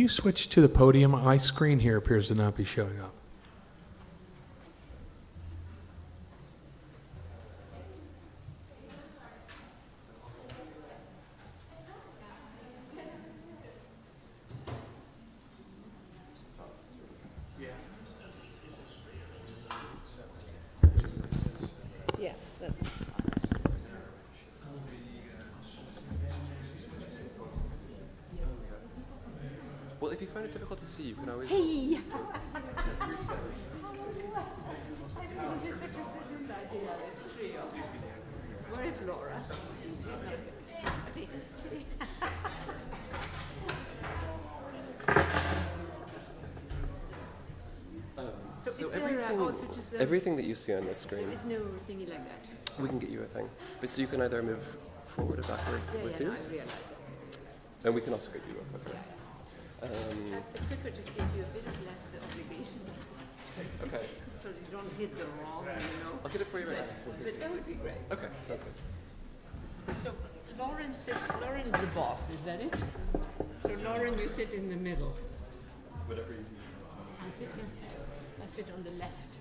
you switch to the podium? My screen here appears to not be showing up. Yeah, that's well, if you find it difficult to see, you can always... Hey! Yes. This is such a brilliant idea, this trio. Where is Laura? She's not here. See? So is there also just everything that you see on this screen, there is no thingy like that? we can get you a thing. But so you can either move forward or backward with No, these, I realize it. and we can also get you a quicker. The clicker just gives you a bit of less obligation. Okay. So you don't hit the wrong, I'll get it for you right now. But that would be great. Okay, sounds good. So Lauren is the boss, is that it? So Lauren, you sit in the middle. Whatever you do. I sit here. I sit on the left.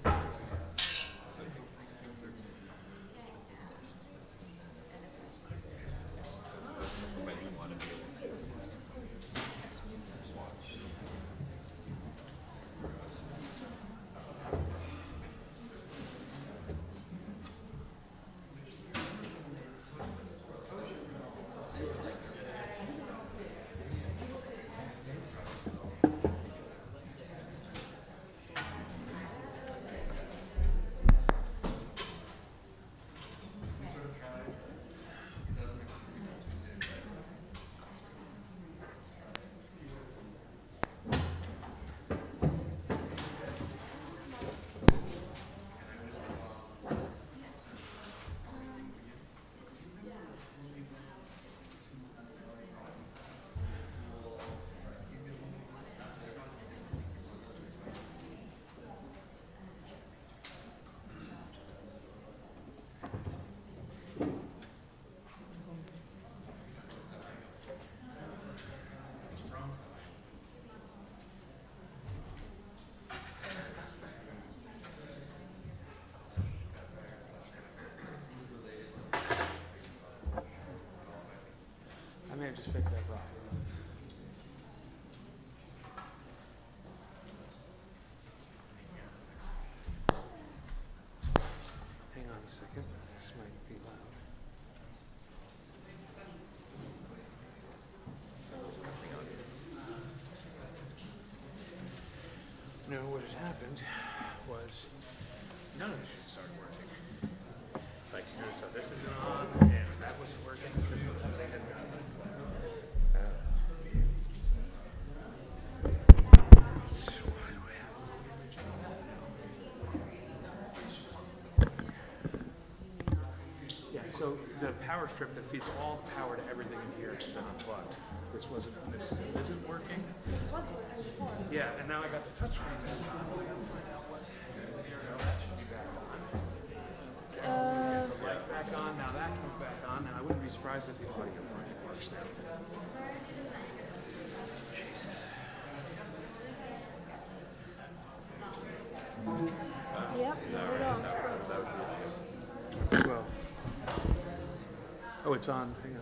I may have just fixed that problem. Hang on a second. This might be loud. No, what had happened was none of it should start working. Like, you know, so this isn't on, and that wasn't working because something had gotten. Yeah, so the power strip that feeds all the power to everything in here has been unplugged. This isn't working. It was working before. Yeah, and now I got the touchscreen back on. We gotta find out what that should be back on. The light back on, now that comes back on, and I wouldn't be surprised if the audio fucking works now. Jesus. Yep, there we go. Well. Oh, it's on. Hang on.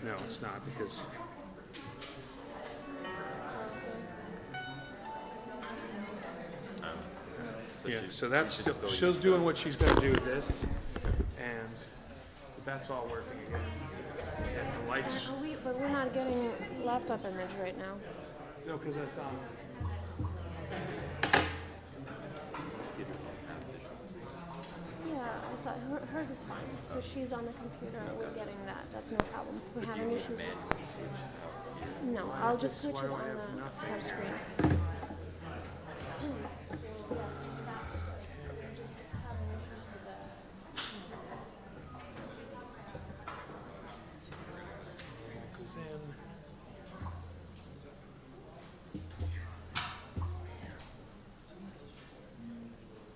No, it's not because. Yeah, so that's still, she's doing what she's going to do with this, and that's all working again. And the lights. But we're not getting laptop image right now. No, because that's on. Yeah, I saw hers is fine. So she's on the computer. We're getting that. That's no problem. We're having issues. No, I'll just switch it on the touch screen. Goes in.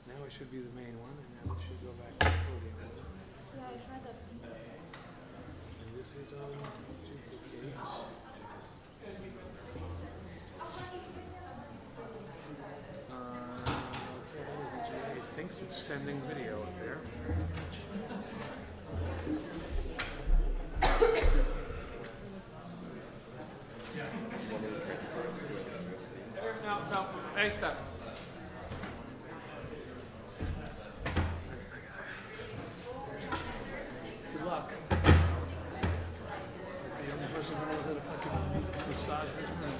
Now it should be the main one, and now it should go back to the podium. Yeah, I tried that. Okay, it thinks it's sending video up there. No, hey, stop. Good luck. The only person who knows how to fucking massage this room.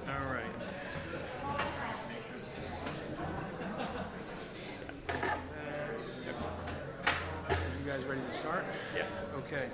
All right. You guys ready to start? Yes. Okay.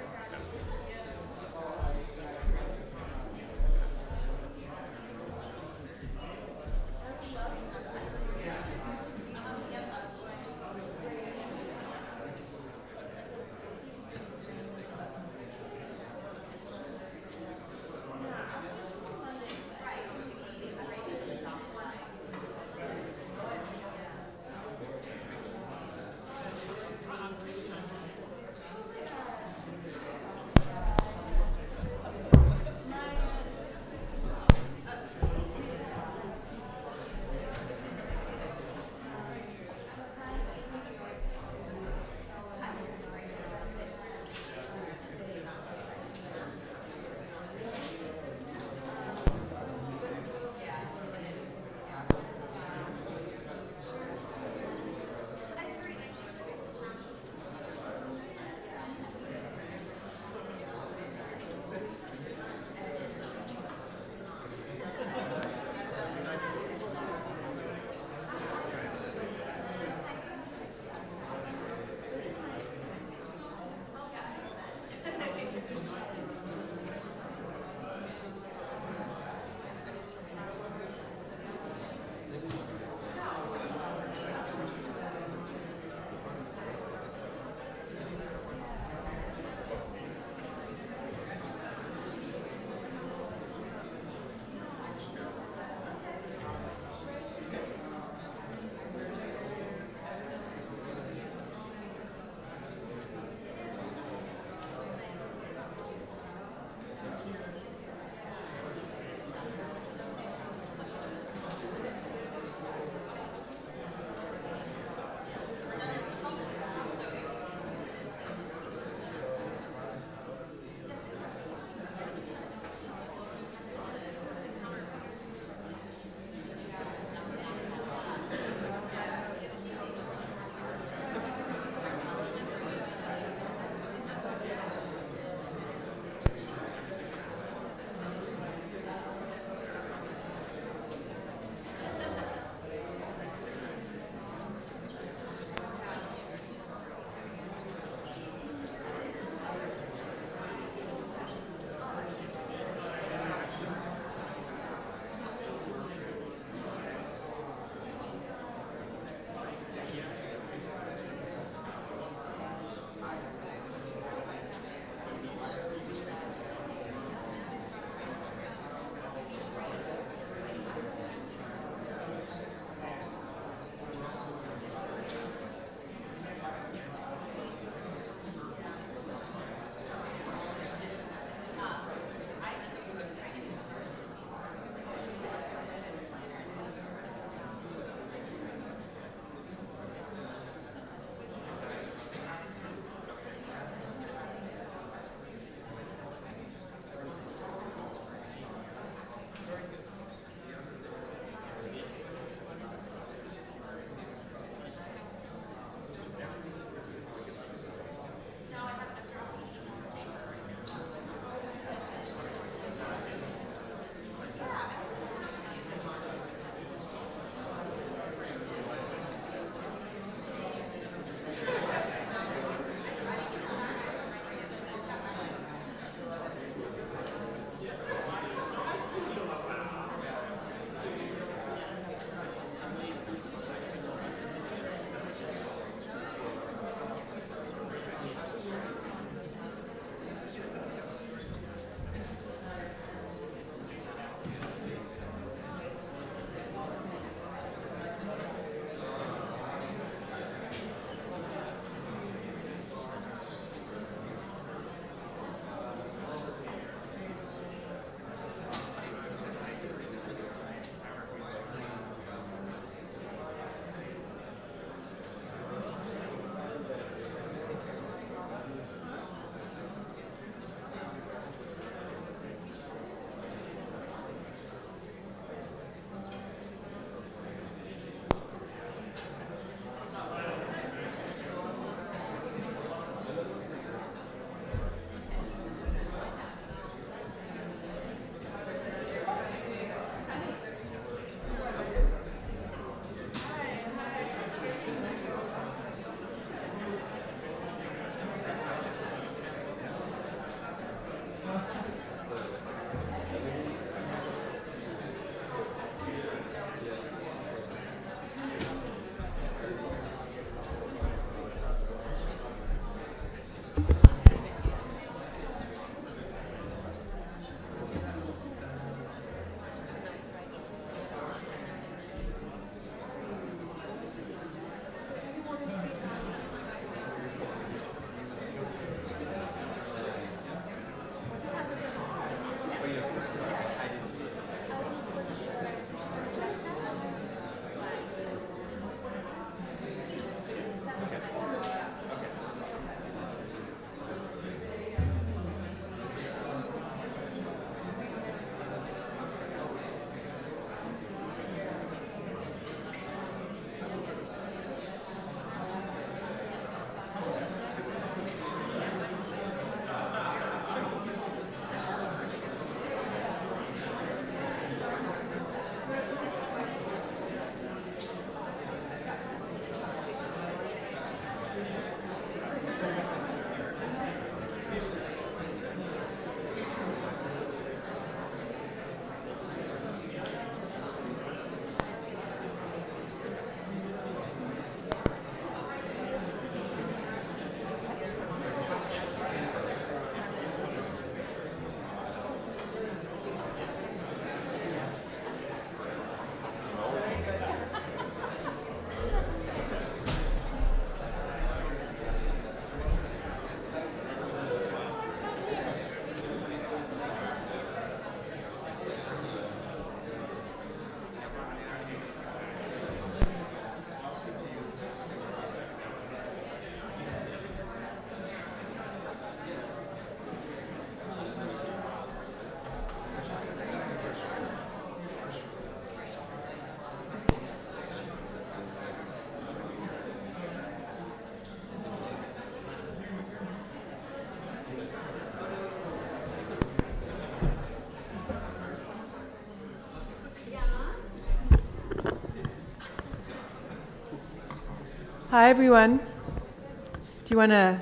Hi, everyone. Do you want to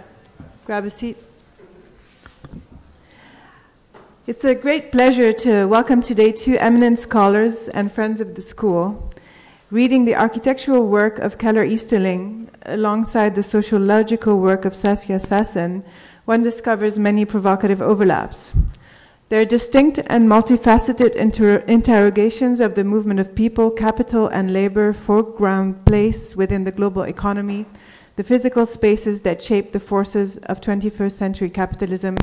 grab a seat? It's a great pleasure to welcome today two eminent scholars and friends of the school. Reading the architectural work of Keller Easterling alongside the sociological work of Saskia Sassen, one discovers many provocative overlaps. Their distinct and multifaceted interrogations of the movement of people, capital, and labor foreground place within the global economy, the physical spaces that shape the forces of 21st century capitalism,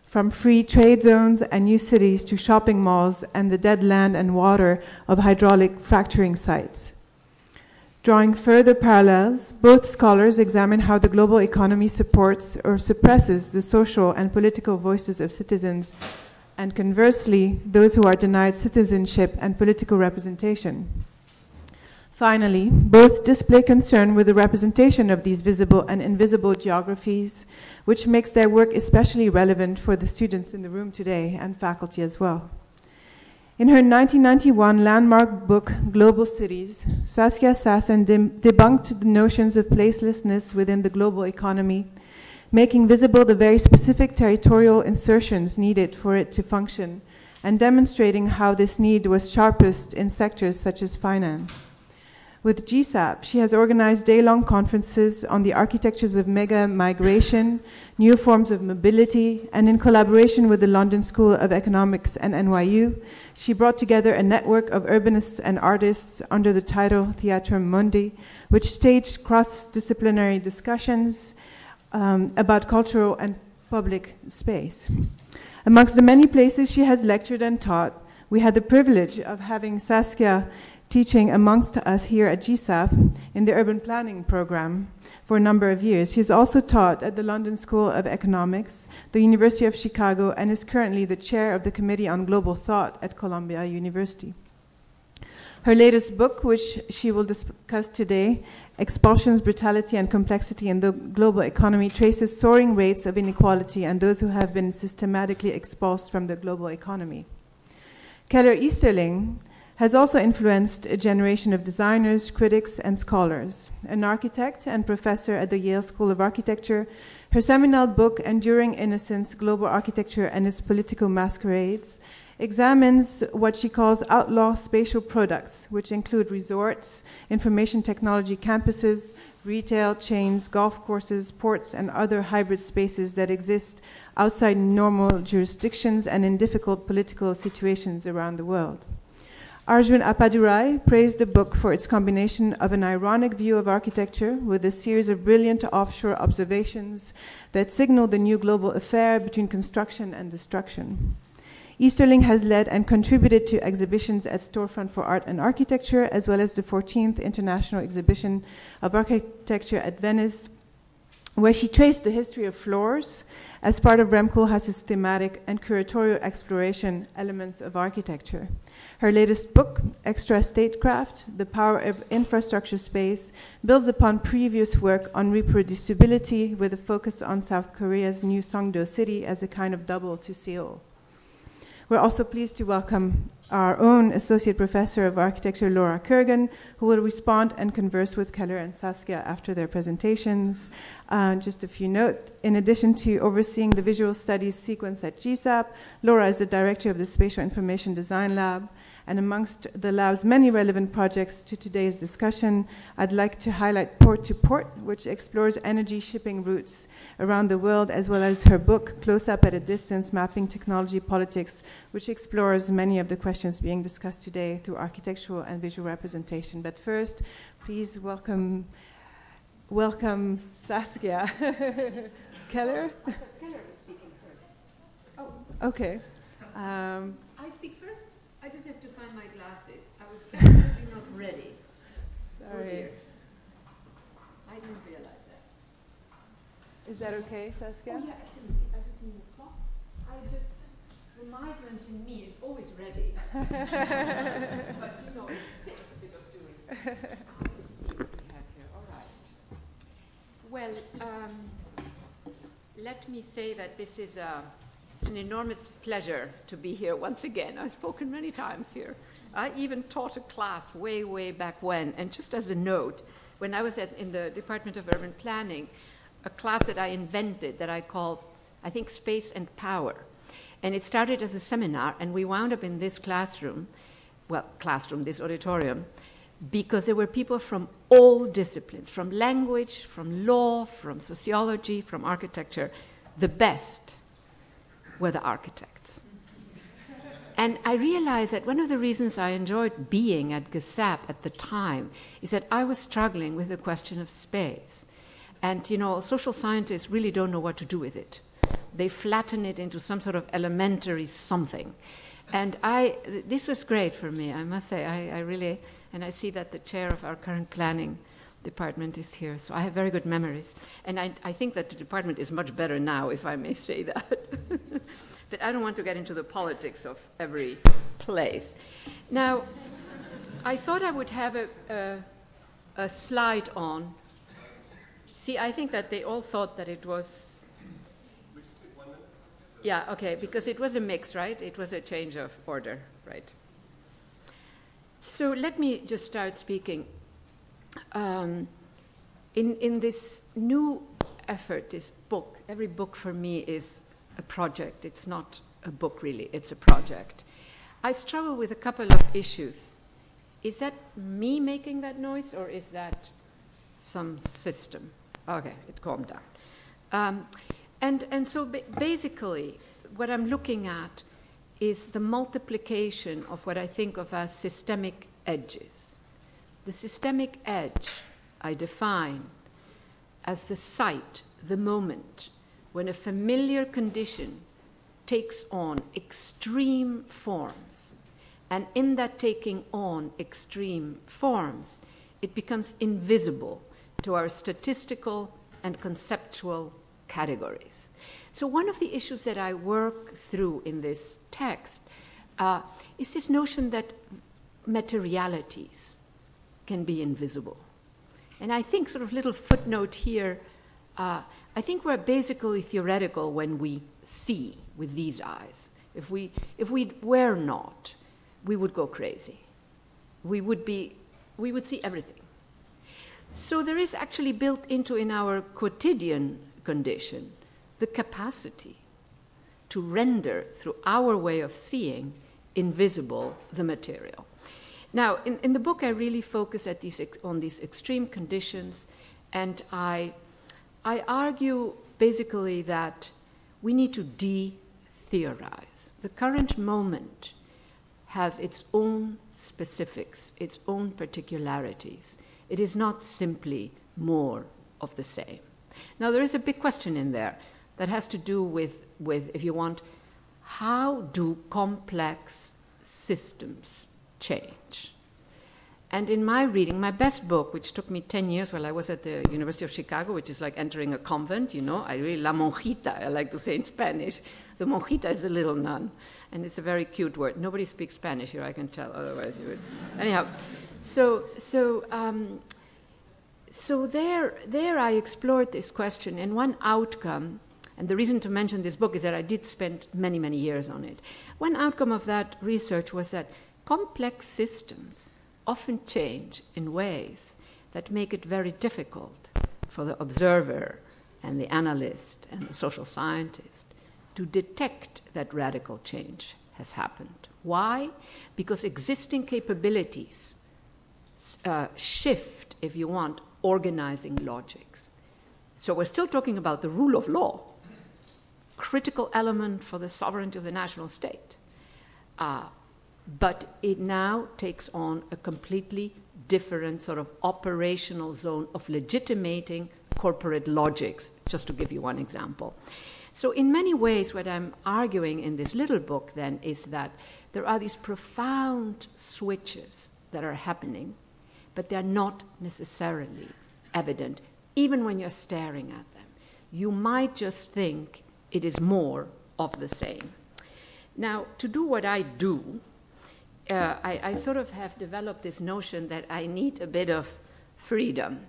from free trade zones and new cities to shopping malls and the dead land and water of hydraulic fracturing sites. Drawing further parallels, both scholars examine how the global economy supports or suppresses the social and political voices of citizens, and conversely, those who are denied citizenship and political representation. Finally, both display concern with the representation of these visible and invisible geographies, which makes their work especially relevant for the students in the room today and faculty as well. In her 1991 landmark book, Global Cities, Saskia Sassen debunked the notions of placelessness within the global economy, making visible the very specific territorial insertions needed for it to function, and demonstrating how this need was sharpest in sectors such as finance. With GSAPP, she has organized day-long conferences on the architectures of mega migration, new forms of mobility, and in collaboration with the London School of Economics and NYU, she brought together a network of urbanists and artists under the title Theatrum Mundi, which staged cross-disciplinary discussions about cultural and public space. Amongst the many places she has lectured and taught, we had the privilege of having Saskia teaching amongst us here at GSAPP in the urban planning program for a number of years. She has also taught at the London School of Economics, the University of Chicago, and is currently the chair of the Committee on Global Thought at Columbia University. Her latest book, which she will discuss today, Expulsions, Brutality and Complexity in the Global Economy, traces soaring rates of inequality and those who have been systematically expulsed from the global economy. Keller Easterling has also influenced a generation of designers, critics, and scholars. An architect and professor at the Yale School of Architecture, her seminal book, Enduring Innocence, Global Architecture and Its Political Masquerades, examines what she calls outlaw spatial products, which include resorts, information technology campuses, retail chains, golf courses, ports, and other hybrid spaces that exist outside normal jurisdictions and in difficult political situations around the world. Arjun Appadurai praised the book for its combination of an ironic view of architecture with a series of brilliant offshore observations that signal the new global affair between construction and destruction. Easterling has led and contributed to exhibitions at Storefront for Art and Architecture, as well as the 14th International Exhibition of Architecture at Venice, where she traced the history of floors as part of Rem Koolhaas's thematic and curatorial exploration elements of architecture. Her latest book, Extrastatecraft, The Power of Infrastructure Space, builds upon previous work on reproducibility with a focus on South Korea's new Songdo city as a kind of double to Seoul. We're also pleased to welcome our own Associate Professor of Architecture, Laura Kurgan, who will respond and converse with Keller and Saskia after their presentations. Just a few notes. In addition to overseeing the visual studies sequence at GSAPP, Laura is the director of the Spatial Information Design Lab. And amongst the lab's many relevant projects to today's discussion, I'd like to highlight Port to Port, which explores energy shipping routes around the world, as well as her book, Close Up at a Distance, Mapping Technology Politics, which explores many of the questions being discussed today through architectural and visual representation. But first, please welcome Saskia. Keller? Keller is speaking first. Oh. Okay. I speak first? I just have to find my glasses. I was absolutely not ready. Sorry. I didn't realize that. Is that okay, Saskia? Oh, yeah, absolutely. I just need a clock. The migrant in me is always ready. But you know, it takes a bit of doing. Let's see what we have here. All right. Well, let me say that this is it's an enormous pleasure to be here once again. I've spoken many times here. I even taught a class way, way back when. And just as a note, when I was in the Department of Urban Planning, a class that I invented that I called, I think, Space and Power. And it started as a seminar, and we wound up in this this auditorium, because there were people from all disciplines, from language, from law, from sociology, from architecture. The best were the architects. And I realized that one of the reasons I enjoyed being at GSAPP at the time is that I was struggling with the question of space. And, social scientists really don't know what to do with it. They flatten it into some sort of elementary something. And this was great for me, I must say. I really, and I see that the chair of our current planning department is here, so I have very good memories. And I think that the department is much better now, if I may say that. But I don't want to get into the politics of every place. Now, I thought I would have a slide on. See, I think that they all thought that it was... We just speak 1 minute, Saskia? Yeah, okay, because it was a mix, right? It was a change of order, right? So let me just start speaking. In this new effort, this book, every book for me is a project. It's not a book, really. It's a project. I struggle with a couple of issues. Is that me making that noise, or is that some system? Okay, it calmed down. And so basically, what I'm looking at is the multiplication of what I think of as systemic edges. The systemic edge I define as the site, the moment, when a familiar condition takes on extreme forms. And in that taking on extreme forms, it becomes invisible to our statistical and conceptual categories. So one of the issues that I work through in this text is this notion that materialities can be invisible. And I think, sort of little footnote here, I think we're basically theoretical when we see with these eyes. If we were not, we would go crazy. We would see everything. So there is actually built into in our quotidian condition the capacity to render through our way of seeing invisible the material. Now, in the book, I really focus on these extreme conditions, and I argue basically that we need to de-theorize. The current moment has its own specifics, its own particularities. It is not simply more of the same. Now, there is a big question in there that has to do with, if you want, how do complex systems change? And in my reading, my best book, which took me 10 years while I was at the University of Chicago, which is like entering a convent, I really, la monjita, I like to say in Spanish. The monjita is the little nun, and it's a very cute word. Nobody speaks Spanish here, I can tell, otherwise you would. Anyhow, so there I explored this question, and one outcome, and the reason to mention this book is that I did spend many, many years on it. One outcome of that research was that complex systems often change in ways that make it very difficult for the observer and the analyst and the social scientist to detect that radical change has happened. Why? Because existing capabilities shift, if you want, organizing logics. So we're still talking about the rule of law, critical element for the sovereignty of the national state. But it now takes on a completely different sort of operational zone of legitimating corporate logics, just to give you one example. So in many ways, what I'm arguing in this little book then is that there are these profound switches that are happening, but they're not necessarily evident, even when you're staring at them. You might just think it is more of the same. Now, to do what I do, I sort of have developed this notion that I need a bit of freedom,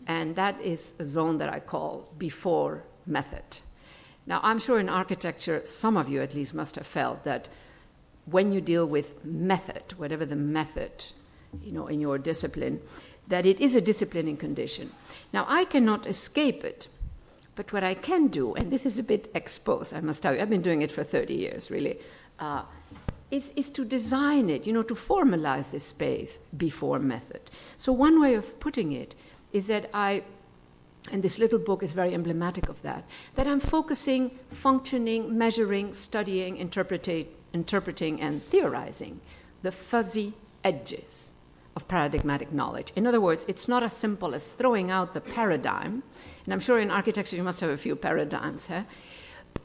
and that is a zone that I call before method. Now, I'm sure in architecture, some of you at least must have felt that when you deal with method, whatever the method, in your discipline, that it is a disciplining condition. Now, I cannot escape it, but what I can do, and this is a bit exposed, I must tell you, I've been doing it for 30 years, really, is to design it, to formalize this space before method. So one way of putting it is that and this little book is very emblematic of that I'm focusing, functioning, measuring, studying, interpreting, and theorizing the fuzzy edges of paradigmatic knowledge. In other words, it's not as simple as throwing out the paradigm, and I'm sure in architecture you must have a few paradigms,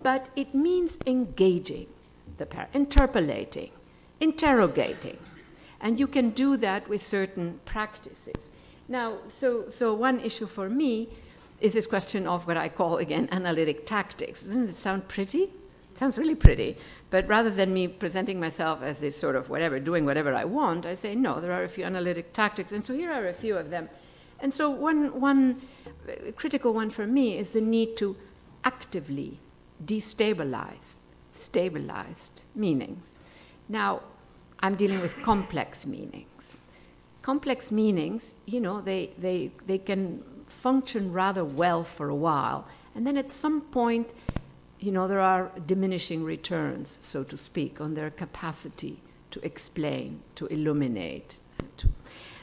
but it means engaging the interpolating, interrogating, and you can do that with certain practices. Now, so one issue for me is this question of what I call, again, analytic tactics. Doesn't it sound pretty? It sounds really pretty. But rather than me presenting myself as this sort of whatever, doing whatever I want, I say, no, there are a few analytic tactics. And so here are a few of them. And so one critical one for me is the need to actively destabilize stabilized meanings. Now, I'm dealing with complex meanings. Complex meanings, they can function rather well for a while. And then at some point, there are diminishing returns, so to speak, on their capacity to explain, to illuminate.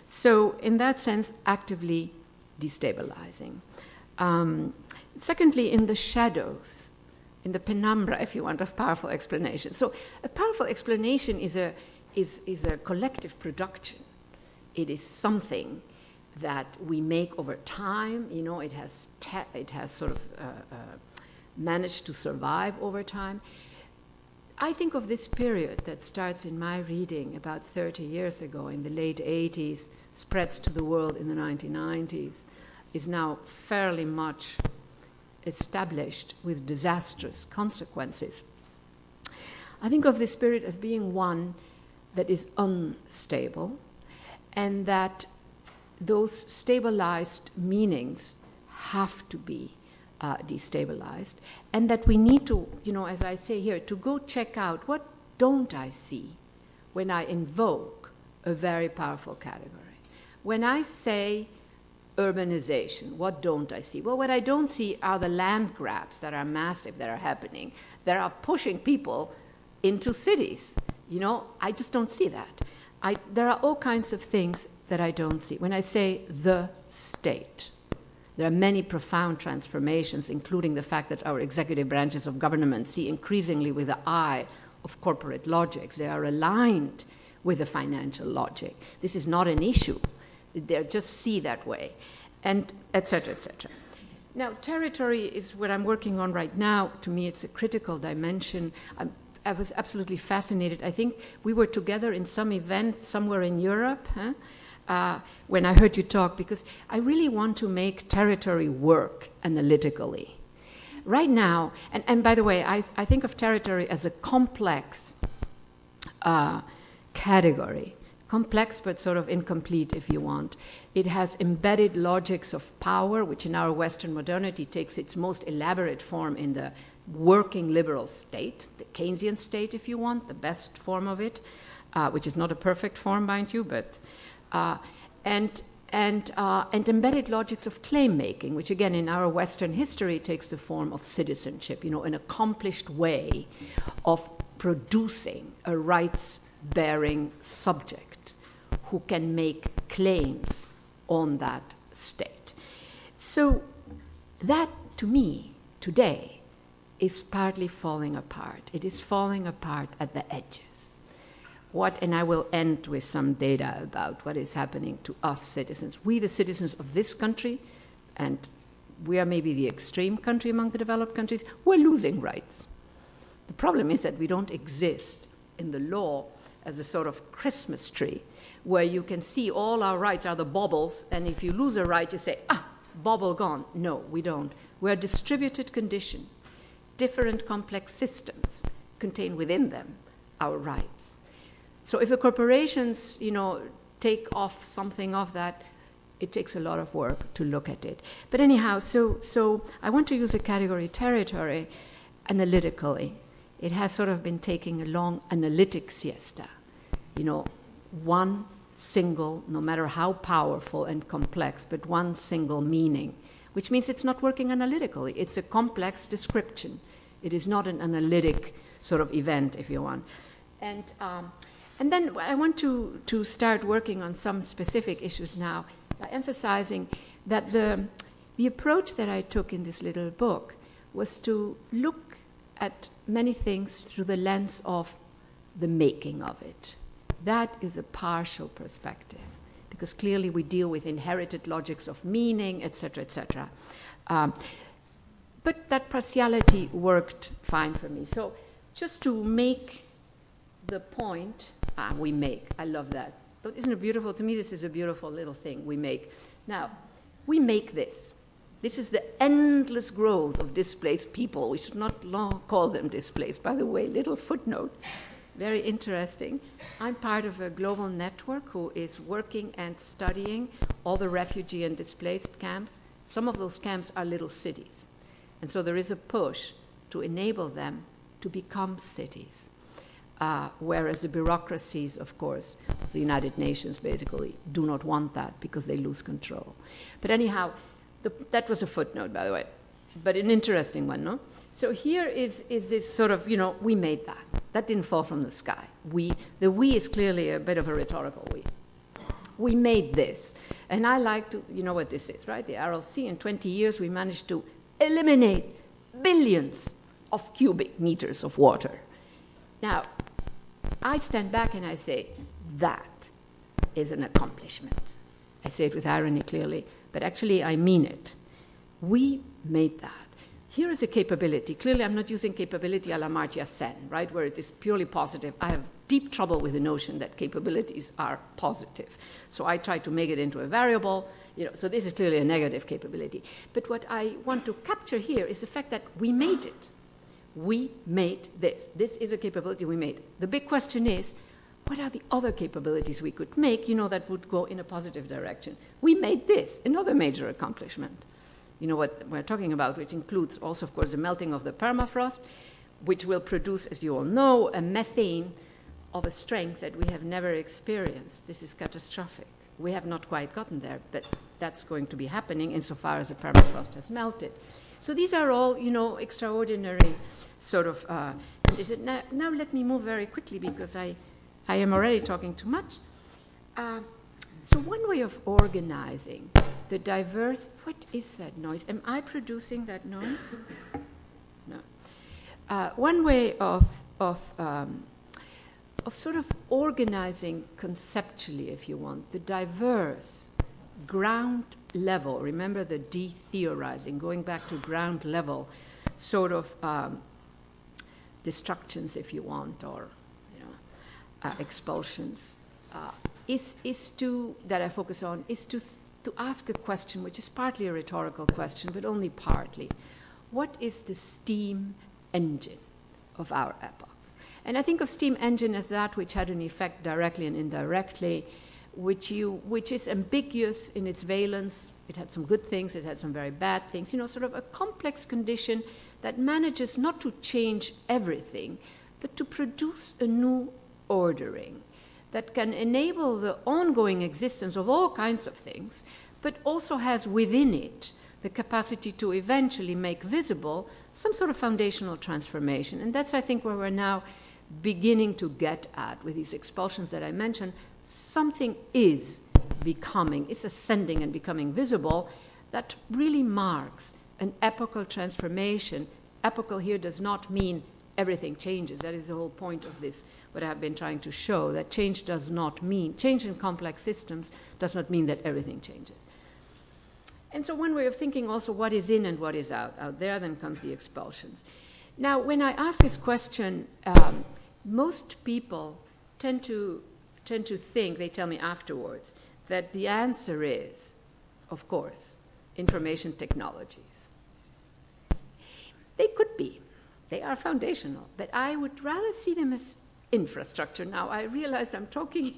So in that sense, actively destabilizing. Secondly, in the shadows, in the penumbra, if you want, of powerful explanation. So a powerful explanation is a collective production. It is something that we make over time. It has sort of managed to survive over time. I think of this period that starts in my reading about 30 years ago, in the late 80s, spreads to the world in the 1990s, is now fairly much established with disastrous consequences. I think of this period as being one that is unstable, and that those stabilized meanings have to be destabilized, and that we need to, as I say here, to go check out what don't I see when I invoke a very powerful category. When I say urbanization, what don't I see? Well, what I don't see are the land grabs that are massive, that are happening, that are pushing people into cities. I just don't see that. There are all kinds of things that I don't see. When I say the state, there are many profound transformations, including the fact that our executive branches of government see increasingly with the eye of corporate logics. They are aligned with the financial logic. This is not an issue. They just see that way, and et cetera, et cetera. Now, territory is what I'm working on right now. To me, it's a critical dimension. I was absolutely fascinated. I think we were together in some event somewhere in Europe when I heard you talk, because I really want to make territory work analytically. Right now, and by the way, I think of territory as a complex category. Complex, but sort of incomplete, if you want. It has embedded logics of power, which in our Western modernity takes its most elaborate form in the working liberal state, the Keynesian state, if you want, the best form of it, which is not a perfect form, mind you, but and embedded logics of claim making, which again in our Western history takes the form of citizenship, an accomplished way of producing a rights-bearing subject who can make claims on that state. So that, to me, today, is partly falling apart. It is falling apart at the edges. And I will end with some data about what is happening to us citizens. We, the citizens of this country, and we are maybe the extreme country among the developed countries, we're losing rights. The problem is that we don't exist in the law as a sort of Christmas tree where you can see all our rights are the baubles, and if you lose a right, you say, bauble gone. No, we don't. We're a distributed condition. Different complex systems contain within them our rights. So if the corporations, take off something of that, it takes a lot of work to look at it. But anyhow, so I want to use the category territory analytically. It has sort of been taking a long analytic siesta. One single, no matter how powerful and complex, but one single meaning, which means it's not working analytically. It's a complex description. It is not an analytic sort of event, if you want. And then I want to start working on some specific issues now by emphasizing that the approach that I took in this little book was to look at many things through the lens of the making of it. That is a partial perspective, because clearly we deal with inherited logics of meaning, etc., etc. But that partiality worked fine for me. So just to make the point, I love that. But isn't it beautiful? To me, this is a beautiful little thing we make. Now, we make this. This is the endless growth of displaced people. We should not long call them displaced. By the way, little footnote, very interesting. I'm part of a global network who is working and studying all the refugee and displaced camps. Some of those camps are little cities. And so there is a push to enable them to become cities. Whereas the bureaucracies, of course, of the United Nations basically do not want that because they lose control. But anyhow, that was a footnote, by the way, but an interesting one, no? So here is this sort of, we made that. That didn't fall from the sky. The we is clearly a bit of a rhetorical we. We made this. And I like to, you know what this is, right? The RLC, in 20 years, we managed to eliminate billions of cubic meters of water. Now, I stand back and I say, that is an accomplishment. I say it with irony, clearly, but actually I mean it. We made that. Here is a capability. Clearly, I'm not using capability a la Amartya Sen, right, where it is purely positive. I have deep trouble with the notion that capabilities are positive. So I try to make it into a variable. So this is clearly a negative capability. But what I want to capture here is the fact that we made it. We made this. This is a capability we made. The big question is, what are the other capabilities we could make, that would go in a positive direction? We made this, another major accomplishment. What we're talking about, which includes also, of course, the melting of the permafrost, which will produce, as you all know, a methane of a strength that we have never experienced. This is catastrophic. We have not quite gotten there, but that's going to be happening insofar as the permafrost has melted. So these are all, extraordinary sort of... now let me move very quickly because I am already talking too much. So one way of organizing the diverse... What is that noise? Am I producing that noise? No. One way of sort of organizing conceptually, if you want, the diverse ground level, remember the de-theorizing, going back to ground level, sort of destructions, if you want, or expulsions, that I focus on, is to ask a question, which is partly a rhetorical question, but only partly. What is the steam engine of our epoch? And I think of steam engine as that which had an effect directly and indirectly, which is ambiguous in its valence. It had some good things, it had some very bad things, sort of a complex condition that manages not to change everything, but to produce a new ordering that can enable the ongoing existence of all kinds of things, but also has within it the capacity to eventually make visible some sort of foundational transformation. And that's, I think, where we're now beginning to get at with these expulsions that I mentioned. Something is becoming, is ascending and becoming visible that really marks an epochal transformation. Epochal here does not mean everything changes. That is the whole point of this, what I've been trying to show, that change does not mean, change in complex systems does not mean that everything changes. And so one way of thinking also what is in and what is out. Out there then comes the expulsions. Now, when I ask this question, most people tend to think, they tell me afterwards, that the answer is, of course, information technologies. They could be. They are foundational. But I would rather see them as infrastructure. Now, I realize I'm talking,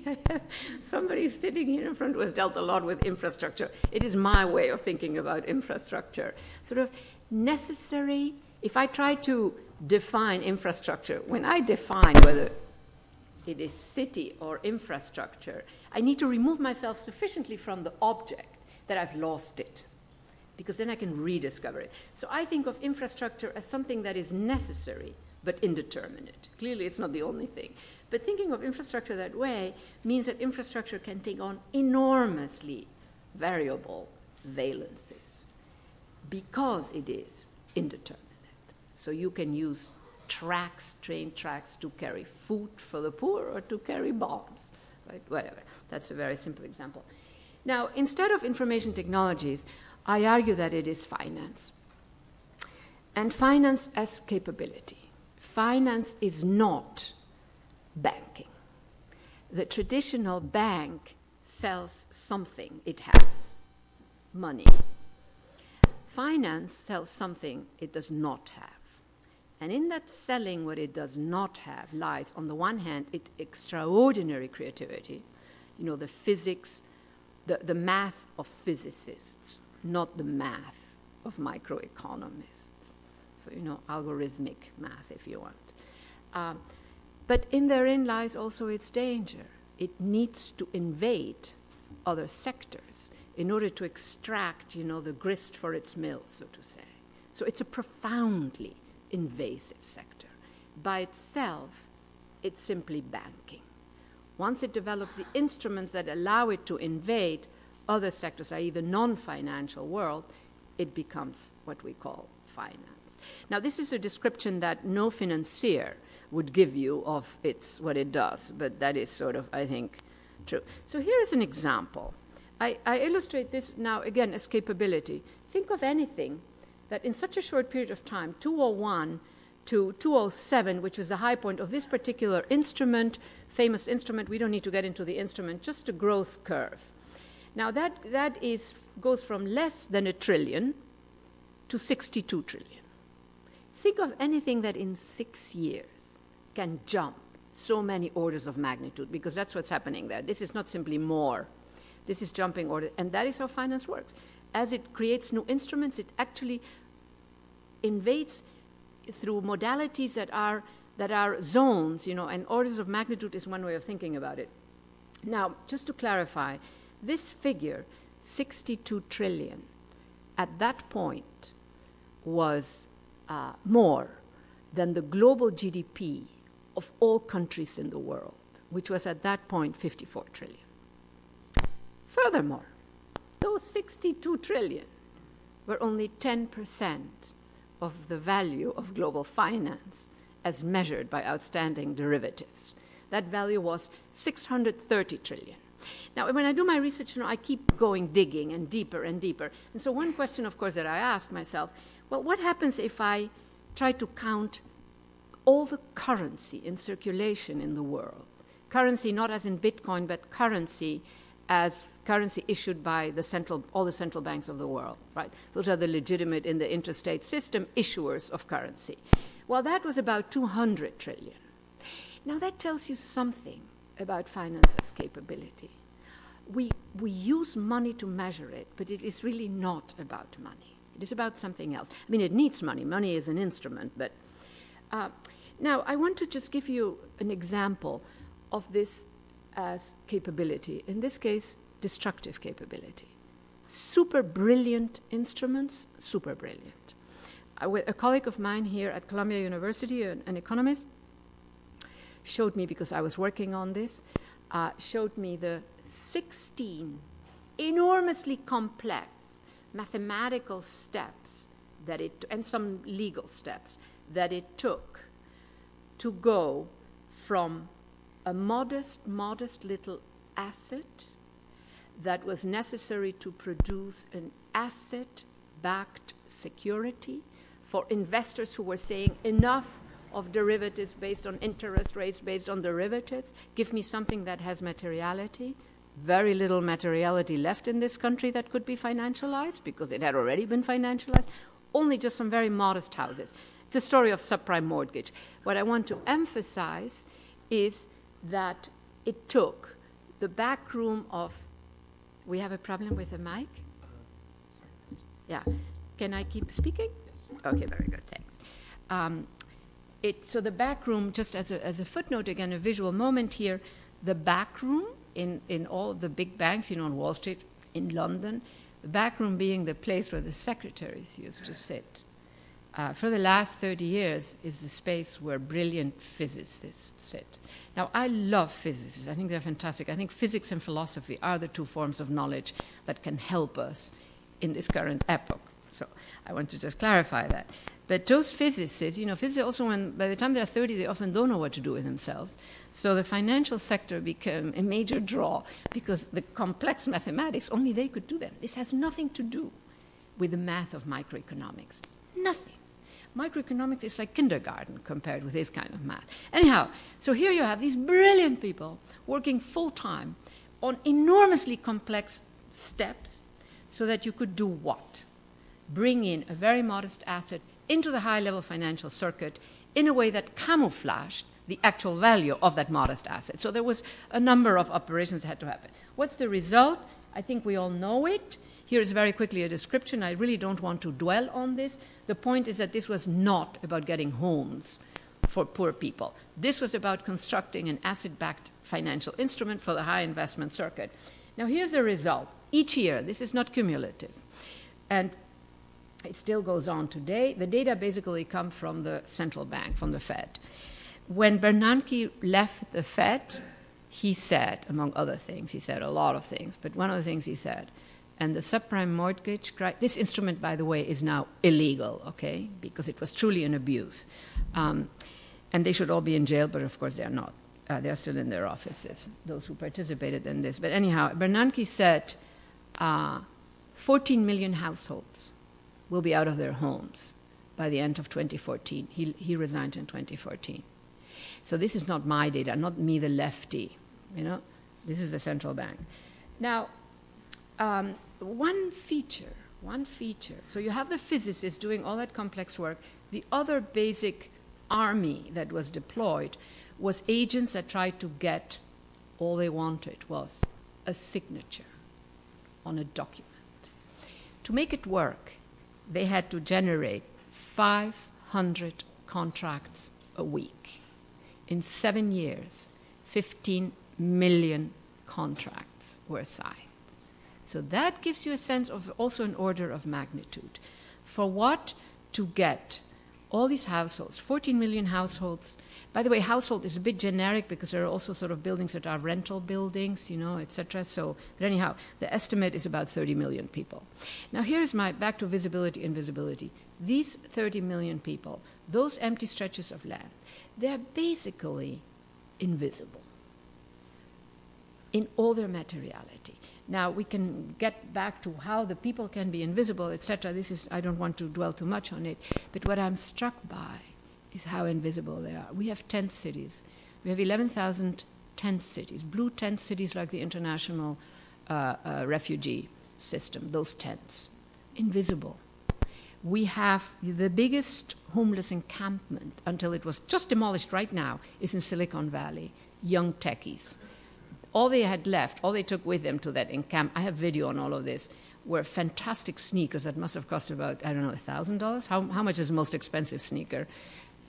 somebody sitting here in front who has dealt a lot with infrastructure. It is my way of thinking about infrastructure. Sort of necessary. If I try to define infrastructure, when I define whether it is city or infrastructure, I need to remove myself sufficiently from the object that I've lost it, because then I can rediscover it. So I think of infrastructure as something that is necessary but indeterminate. Clearly, it's not the only thing. But thinking of infrastructure that way means that infrastructure can take on enormously variable valences because it is indeterminate. So you can use tracks, train tracks, to carry food for the poor or to carry bombs, right? Whatever. That's a very simple example. Now, instead of information technologies, I argue that it is finance. And finance as capability. Finance is not banking. The traditional bank sells something it has, money. Finance sells something it does not have. And in that selling what it does not have lies, on the one hand, its extraordinary creativity, you know, the physics, the math of physicists, not the math of microeconomists. So, you know, algorithmic math, if you want. But in therein lies also its danger. It needs to invade other sectors in order to extract, you know, the grist for its mill, so to say. So it's a profoundly invasive sector. By itself, it's simply banking. Once it develops the instruments that allow it to invade other sectors, i.e. the non-financial world, it becomes what we call finance. Now, this is a description that no financier would give you of what it does, but that is sort of, I think, true. So here is an example. I illustrate this now, again, as capability. Think of anything that in such a short period of time, 2001 to 2007, which was the high point of this particular instrument, famous instrument, we don't need to get into the instrument, just a growth curve. Now that goes from less than $1 trillion to 62 trillion. Think of anything that in 6 years can jump so many orders of magnitude, because that's what's happening there. This is not simply more. This is jumping order, and that is how finance works. As it creates new instruments, it actually invades through modalities that are zones, you know, and orders of magnitude is one way of thinking about it. Now, just to clarify, this figure, 62 trillion, at that point was more than the global GDP of all countries in the world, which was at that point 54 trillion. Furthermore, those 62 trillion were only 10% of the value of global finance as measured by outstanding derivatives. That value was 630 trillion. Now, when I do my research, you know, I keep going, digging, and deeper and deeper. And so one question, of course, that I ask myself, well, what happens if I try to count all the currency in circulation in the world? Currency not as in Bitcoin, but currency as currency issued by all the central banks of the world, right? Those are the legitimate, in the interstate system, issuers of currency. Well, that was about 200 trillion. Now, that tells you something about finance as capability. We use money to measure it, but it is really not about money. It is about something else. I mean, it needs money. Money is an instrument, but... now, I want to just give you an example of this as capability. In this case, destructive capability. Super brilliant instruments, super brilliant. A colleague of mine here at Columbia University, an economist, showed me, because I was working on this, showed me the 16 enormously complex mathematical steps and some legal steps that it took to go from a modest little asset that was necessary to produce an asset-backed security for investors who were saying enough of derivatives based on interest rates, based on derivatives, give me something that has materiality. Very little materiality left in this country that could be financialized because it had already been financialized. Only just some very modest houses. It's a story of subprime mortgage. What I want to emphasize is that it took the back room of... We have a problem with the mic? Sorry. Yeah. Can I keep speaking? Yes. Okay, very good, thanks. so the back room, just as a footnote, again, a visual moment here, the back room in all the big banks, on Wall Street, in London, the back room being the place where the secretaries used to sit, for the last 30 years is the space where brilliant physicists sit. Now, I love physicists. I think they're fantastic. I think physics and philosophy are the two forms of knowledge that can help us in this current epoch. So I want to just clarify that. But those physicists, physicists also, by the time they're 30, they often don't know what to do with themselves. So the financial sector became a major draw because the complex mathematics, only they could do them. This has nothing to do with the math of microeconomics. Nothing. Microeconomics is like kindergarten compared with this kind of math. Anyhow, so here you have these brilliant people working full-time on enormously complex steps so that you could do what? Bring in a very modest asset into the high-level financial circuit in a way that camouflaged the actual value of that modest asset. So there was a number of operations that had to happen. What's the result? I think we all know it. Here is very quickly a description. I really don't want to dwell on this. The point is that this was not about getting homes for poor people. This was about constructing an asset-backed financial instrument for the high investment circuit. Now, here's the result. Each year, this is not cumulative, and it still goes on today. The data basically come from the central bank, from the Fed. When Bernanke left the Fed, he said, among other things, he said a lot of things, but one of the things he said, and the subprime mortgage, this instrument, by the way, is now illegal, okay, because it was truly an abuse. And they should all be in jail, but of course they are not. They're still in their offices, those who participated in this. But anyhow, Bernanke said 14 million households will be out of their homes by the end of 2014. He resigned in 2014. So this is not my data, not me, the lefty. This is the central bank. Now, one feature. So you have the physicists doing all that complex work. The other basic army that was deployed was agents that tried to get all they wanted was a signature on a document. To make it work, they had to generate 500 contracts a week. In 7 years, 15 million contracts were signed. So that gives you a sense of also an order of magnitude. For what? To get all these households, 14 million households. By the way, household is a bit generic because there are also sort of buildings that are rental buildings, etc. So, but anyhow, the estimate is about 30 million people. Now here's back to visibility and visibility. These 30 million people, those empty stretches of land, they're basically invisible in all their materiality. Now, we can get back to how the people can be invisible, etc. I don't want to dwell too much on it, but what I'm struck by is how invisible they are. We have tent cities. We have 11,000 tent cities, blue tent cities like the international refugee system, those tents, invisible. We have the biggest homeless encampment, until it was just demolished right now, is in Silicon Valley, young techies. All they had left, all they took with them to that encamp, I have video on all of this, were fantastic sneakers that must have cost about, $1,000. How much is the most expensive sneaker?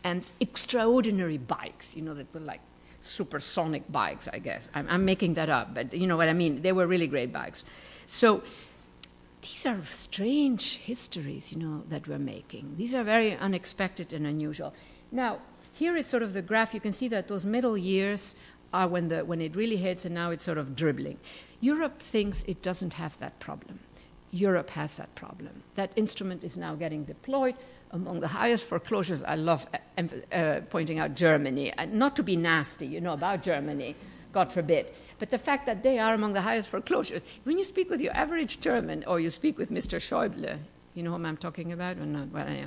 And extraordinary bikes, that were like supersonic bikes, I guess. I'm making that up, but you know what I mean. They were really great bikes. So these are strange histories, that we're making. These are very unexpected and unusual. Now, here is sort of the graph. You can see that those middle years are when it really hits, and now it's sort of dribbling. Europe thinks it doesn't have that problem. Europe has that problem. That instrument is now getting deployed. Among the highest foreclosures, I love pointing out Germany. Not to be nasty, about Germany, God forbid. But the fact that they are among the highest foreclosures. When you speak with your average German, or you speak with Mr. Schäuble, you know whom I'm talking about? Or not? Well, yeah.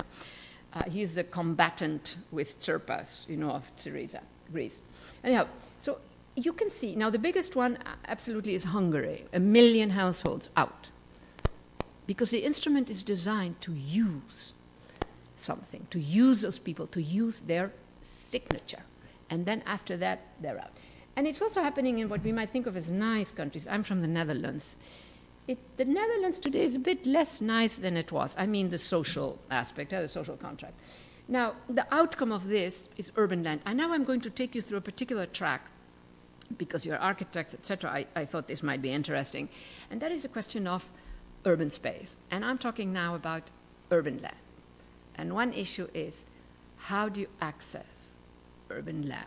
He's the combatant with Tsirpas, of Syriza, Greece. Anyhow, so you can see, now the biggest one absolutely is Hungary, 1 million households out. Because the instrument is designed to use something, to use those people, to use their signature. And then after that, they're out. And it's also happening in what we might think of as nice countries. I'm from the Netherlands. The Netherlands today is a bit less nice than it was. I mean the social aspect, the social contract. Now, the outcome of this is urban land. And now I'm going to take you through a particular track, because you're architects, etc. I thought this might be interesting. And that is a question of urban space. And I'm talking now about urban land. And one issue is, how do you access urban land?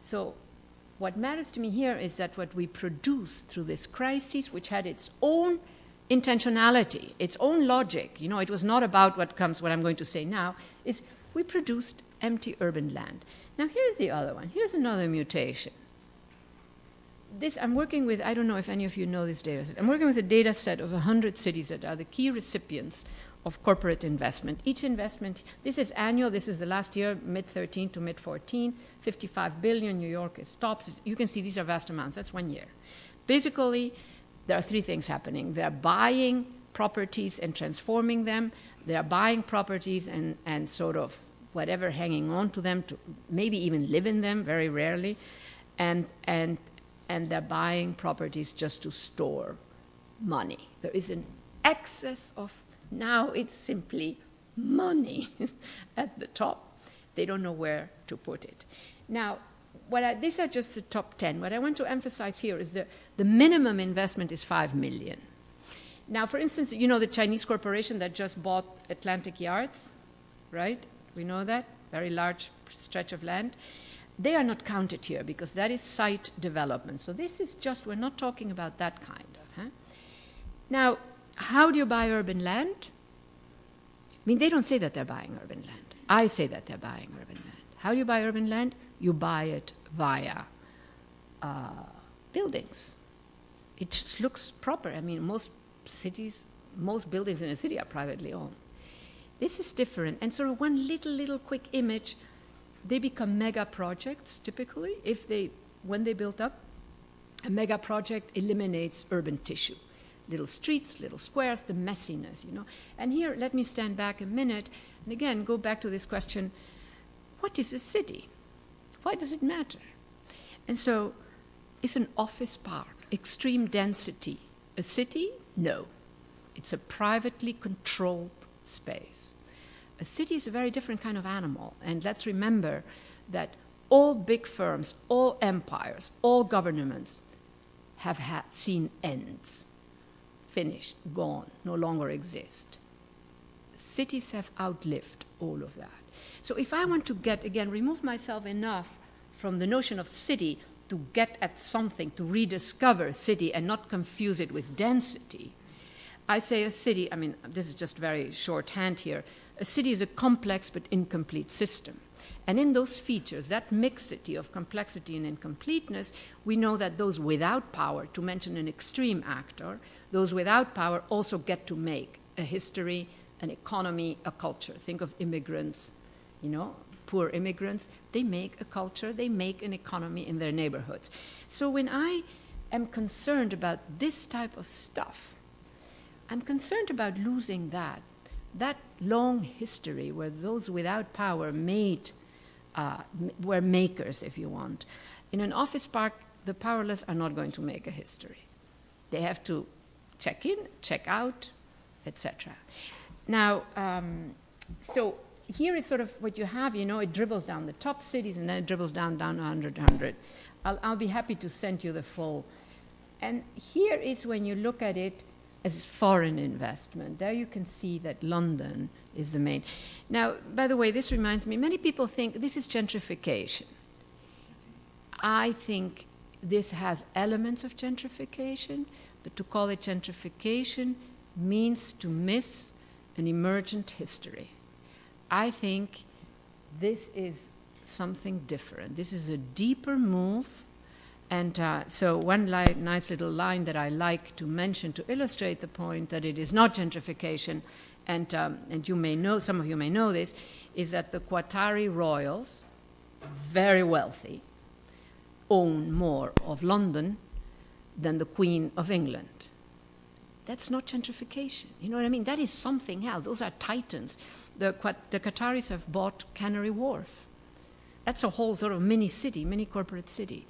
So what matters to me here is that what we produce through this crisis, which had its own intentionality, its own logic, you know, it was not about what I'm going to say now, is we produced empty urban land. Now here's the other one. Here's another mutation. This, I'm working with, I don't know if any of you know this data set. I'm working with a data set of 100 cities that are the key recipients of corporate investment. Each investment, this is annual, this is the last year, mid-13 to mid-14, 55 billion, New York is tops. You can see these are vast amounts, that's 1 year. Basically, there are three things happening. They're buying properties and transforming them. They're buying properties and sort of whatever, hanging on to them, to maybe even live in them, very rarely. And they're buying properties just to store money. There is an excess of, now it's simply money at the top. They don't know where to put it. Now, these are just the top 10. What I want to emphasize here is that the minimum investment is 5 million. Now, for instance, you know the Chinese corporation that just bought Atlantic Yards, right? We know that, very large stretch of land. They are not counted here because that is site development. So this is just, we're not talking about that kind of. Huh? Now, how do you buy urban land? I mean, they don't say that they're buying urban land. I say that they're buying urban land. How do you buy urban land? You buy it via buildings. It just looks proper. I mean, most buildings in a city are privately owned. This is different. And sort of one little quick image, they become mega projects typically. When they build up, a mega project eliminates urban tissue. Little streets, little squares, the messiness, you know. And here, let me stand back a minute and again go back to this question, what is a city? Why does it matter? And so, is an office park extreme density a city? No. It's a privately controlled space. A city is a very different kind of animal. And let's remember that all big firms, all empires, all governments have seen ends. Finished, gone, no longer exist. Cities have outlived all of that. So if I want to remove myself enough from the notion of city to get at something, to rediscover city and not confuse it with density, I say a city, I mean, this is just very shorthand here, a city is a complex but incomplete system. And in those features, that mixity of complexity and incompleteness, we know that those without power, to mention an extreme actor, those without power also get to make a history, an economy, a culture. Think of immigrants, you know, poor immigrants. They make a culture, they make an economy in their neighborhoods. So when I am concerned about this type of stuff, I'm concerned about losing that long history where those without power were makers, if you want. In an office park, the powerless are not going to make a history. They have to check in, check out, etc. Now, so here is sort of what you have, you know, it dribbles down the top cities and then it dribbles down 100. I'll be happy to send you the full. And here is when you look at it as foreign investment. There you can see that London is the main. Now, by the way, this reminds me, many people think this is gentrification. I think this has elements of gentrification, but to call it gentrification means to miss an emergent history. I think this is something different. This is a deeper move. And so one nice little line that I like to mention to illustrate the point that it is not gentrification, and you may know, some of you may know this, is that the Qatari royals, very wealthy, own more of London than the Queen of England. That's not gentrification. You know what I mean? That is something else. Those are titans. The Qataris have bought Canary Wharf. That's a whole sort of mini city, mini corporate city.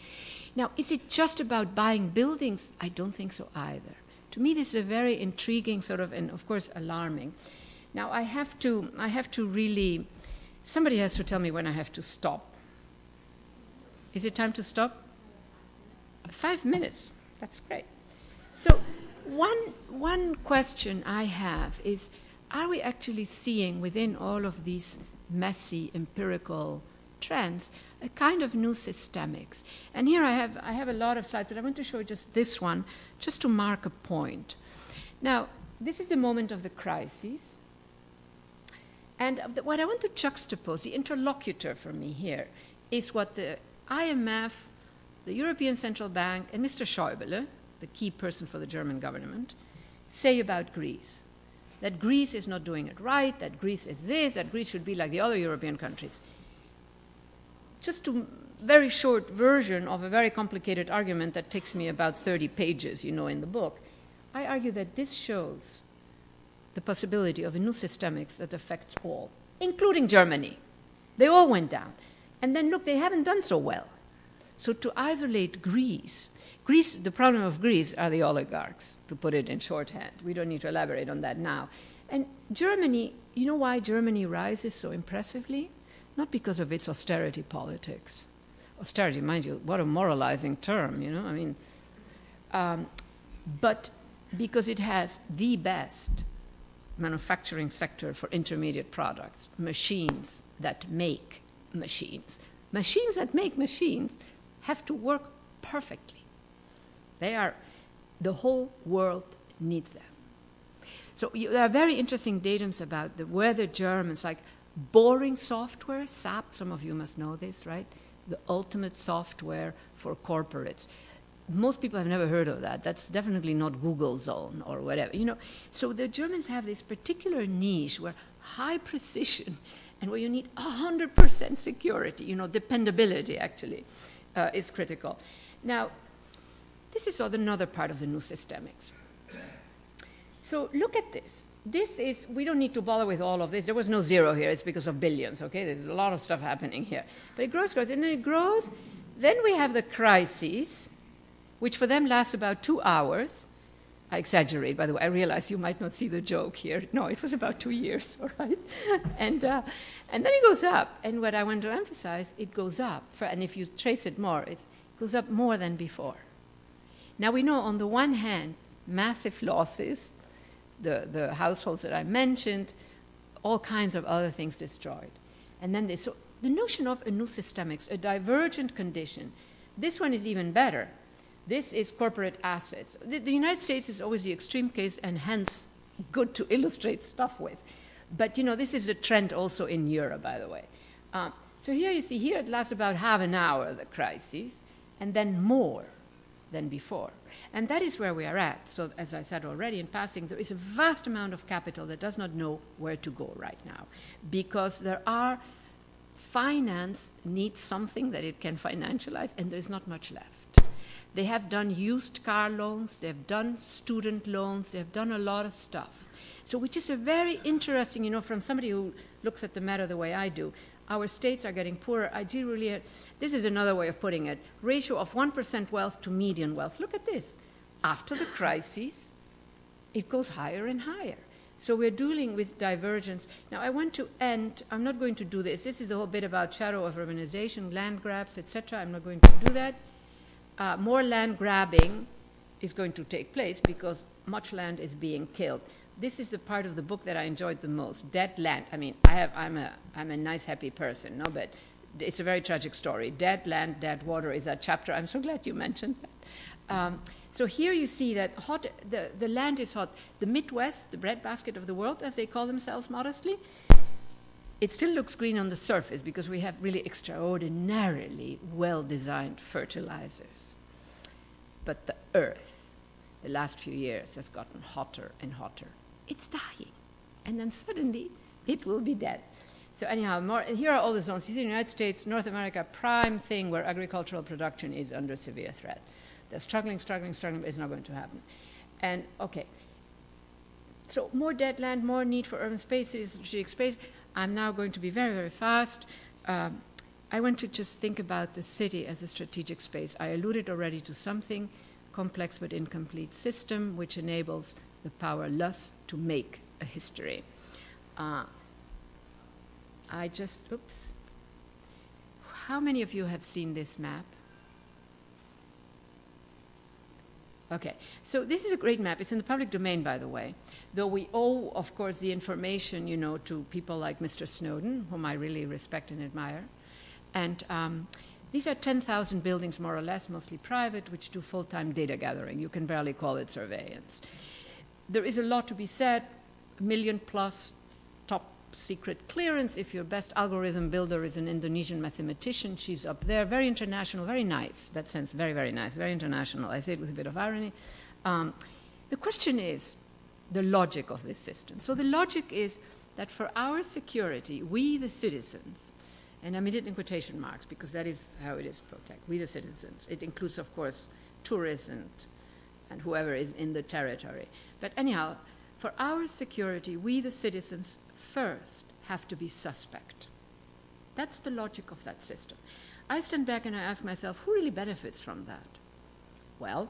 Now, is it just about buying buildings? I don't think so either. To me, this is a very intriguing sort of, and of course, alarming. Now, I have to really Somebody has to tell me when I have to stop. Is it time to stop? 5 minutes. That's great. So one question I have is, are we actually seeing within all of these messy empirical trends a kind of new systemics? And here I have a lot of slides, but I want to show you just this one, just to mark a point. Now, this is the moment of the crises. And what I want to juxtapose, the interlocutor for me here, is what the IMF, the European Central Bank, and Mr. Schäuble, the key person for the German government, say about Greece. That Greece is not doing it right, that Greece is this, that Greece should be like the other European countries. Just a very short version of a very complicated argument that takes me about 30 pages, in the book. I argue that this shows the possibility of a new systemics that affects all, including Germany. They all went down. And then, look, they haven't done so well. So to isolate Greece, the problem of Greece are the oligarchs, to put it in shorthand. We don't need to elaborate on that now. And Germany, you know why Germany rises so impressively? Not because of its austerity politics. Austerity, mind you, what a moralizing term, but because it has the best manufacturing sector for intermediate products, machines that make machines. Machines that make machines have to work perfectly. The whole world needs them. So there are very interesting datums about where the Germans, like boring software, GSAPP, some of you must know this, right? The ultimate software for corporates. Most people have never heard of that. That's definitely not Google Zone or whatever. So the Germans have this particular niche where high precision and where you need 100% security, dependability actually, is critical. Now, this is another part of the new systemics. So look at this. We don't need to bother with all of this. There was no zero here. It's because of billions, okay? There's a lot of stuff happening here. But it grows, and then it grows. Then we have the crises, which for them last about 2 hours. I exaggerate, by the way. I realize you might not see the joke here. No, it was about 2 years, all right? And then it goes up. And what I want to emphasize, it goes up. And if you trace it more, it goes up more than before. Now we know on the one hand, massive losses, the households that I mentioned, all kinds of other things destroyed. And then so the notion of a new systemics, a divergent condition, this one is even better. This is corporate assets. The United States is always the extreme case and hence good to illustrate stuff with. But, this is a trend also in Europe, by the way. So here you see, here it lasts about half an hour, the crises, and then more than before. And that is where we are at. So as I said already in passing, there is a vast amount of capital that does not know where to go right now because finance needs something that it can financialize, and there's not much left. They have done used car loans, they've done student loans, they've done a lot of stuff. So which is a very interesting, from somebody who looks at the matter the way I do, our states are getting poorer. This is another way of putting it, ratio of 1% wealth to median wealth. Look at this. After the crises, it goes higher and higher. So we're dealing with divergence. Now I want to end, I'm not going to do this. This is the whole bit about shadow of urbanization, land grabs, etc. I'm not going to do that. More land grabbing is going to take place because much land is being killed. This is the part of the book that I enjoyed the most, dead land. I mean, I'm a nice, happy person, but it's a very tragic story. Dead land, dead water is that chapter. I'm so glad you mentioned that. So here you see that the land is hot. The Midwest, the breadbasket of the world, as they call themselves modestly, it still looks green on the surface because we have really extraordinarily well-designed fertilizers. But the earth, the last few years, has gotten hotter and hotter. It's dying. And then suddenly, it will be dead. So anyhow, here are all the zones. You see the United States, North America, prime thing where agricultural production is under severe threat. They're struggling, but it's not going to happen. And, okay. So more dead land, more need for urban space, strategic space. I'm now going to be very, very fast. I want to just think about the city as a strategic space. I alluded already to something, complex but incomplete system, which enables the powerless to make a history. oops. How many of you have seen this map? Okay, so this is a great map. It's in the public domain, by the way, though we owe, of course, the information, you know, to people like Mr. Snowden, whom I really respect and admire. And these are 10,000 buildings, more or less, mostly private, which do full-time data gathering. You can barely call it surveillance. There is a lot to be said, 1 million plus top secret clearance. If your best algorithm builder is an Indonesian mathematician, she's up there, very international, very nice. That sense, very, very nice, very international. I say it with a bit of irony. The question is the logic of this system. So the logic is that for our security, we the citizens, and I mean it in quotation marks because that is how it is protected, we the citizens. It includes, of course, tourists and whoever is in the territory. But anyhow, for our security, we the citizens first have to be suspect. That's the logic of that system. I stand back and I ask myself, who really benefits from that? Well,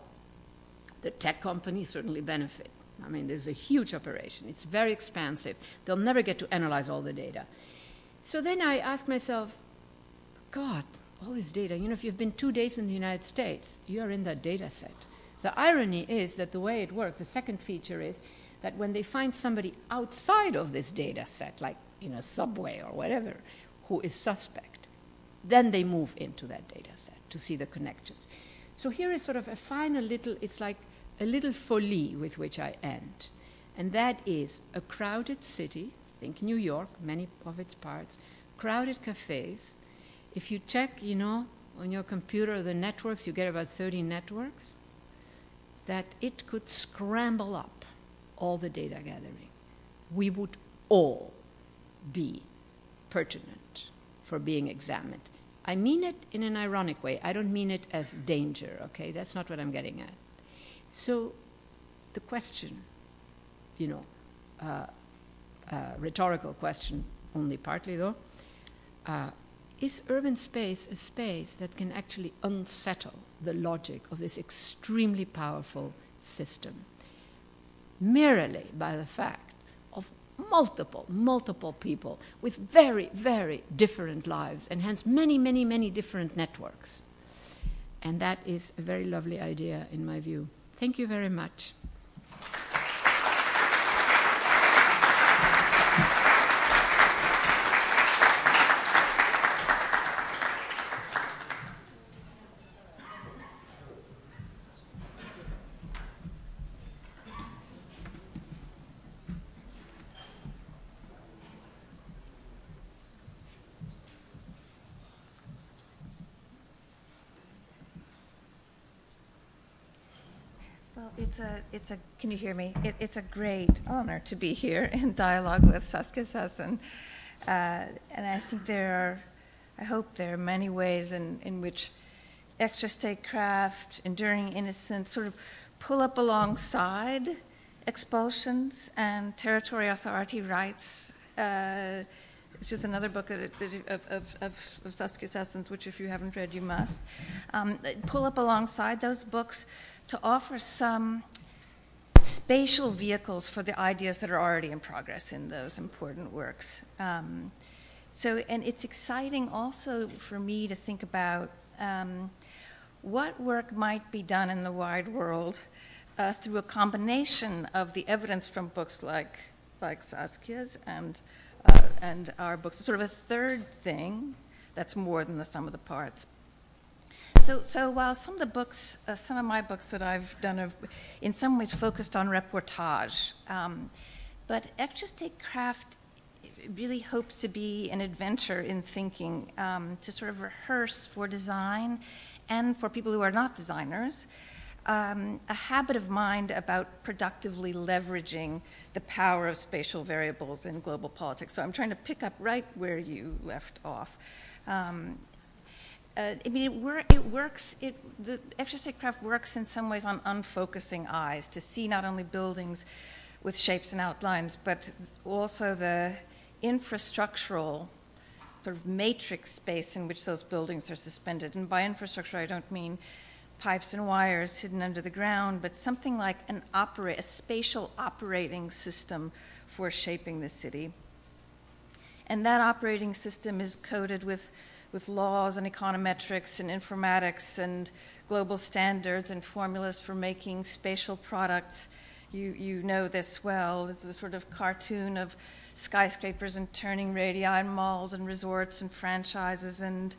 the tech companies certainly benefit. I mean, there's a huge operation. It's very expansive. They'll never get to analyze all the data. So then I ask myself, God, all this data, you know, if you've been 2 days in the United States, you're in that data set. The irony is that the way it works, the second feature is that when they find somebody outside of this data set, like in a subway or whatever, who is suspect, then they move into that data set to see the connections. So here is sort of a final little, it's like a little folie with which I end. And that is a crowded city, think New York, many of its parts, crowded cafes. If you check, you know, on your computer the networks, you get about 30 networks, that it could scramble up all the data gathering. We would all be pertinent for being examined. I mean it in an ironic way. I don't mean it as danger, okay? That's not what I'm getting at. So the question, you know, rhetorical question, only partly though, is urban space a space that can actually unsettle the logic of this extremely powerful system, merely by the fact of multiple people with very, very different lives and hence many, many, many different networks. And that is a very lovely idea in my view. Thank you very much. Can you hear me? It's a great honor to be here in dialogue with Saskia Sassen. And I think I hope there are many ways in which Extrastatecraft, Enduring Innocence sort of pull up alongside Expulsions and Territory Authority Rights, which is another book of Saskia Sassen's, which if you haven't read, you must. Pull up alongside those books to offer some spatial vehicles for the ideas that are already in progress in those important works. And it's exciting also for me to think about what work might be done in the wide world through a combination of the evidence from books like Saskia's and our books. Sort of a third thing that's more than the sum of the parts. So while some of my books that I've done have in some ways focused on reportage, but Extrastatecraft really hopes to be an adventure in thinking, to sort of rehearse for design and for people who are not designers, a habit of mind about productively leveraging the power of spatial variables in global politics. So I'm trying to pick up right where you left off. I mean, the Extrastatecraft works in some ways on unfocusing eyes to see not only buildings with shapes and outlines, but also the infrastructural sort of matrix space in which those buildings are suspended. And by infrastructure, I don't mean pipes and wires hidden under the ground, but something like a spatial operating system for shaping the city. And that operating system is coded with laws and econometrics and informatics and global standards and formulas for making spatial products. You know this well. It's a sort of cartoon of skyscrapers and turning radii and malls and resorts and franchises and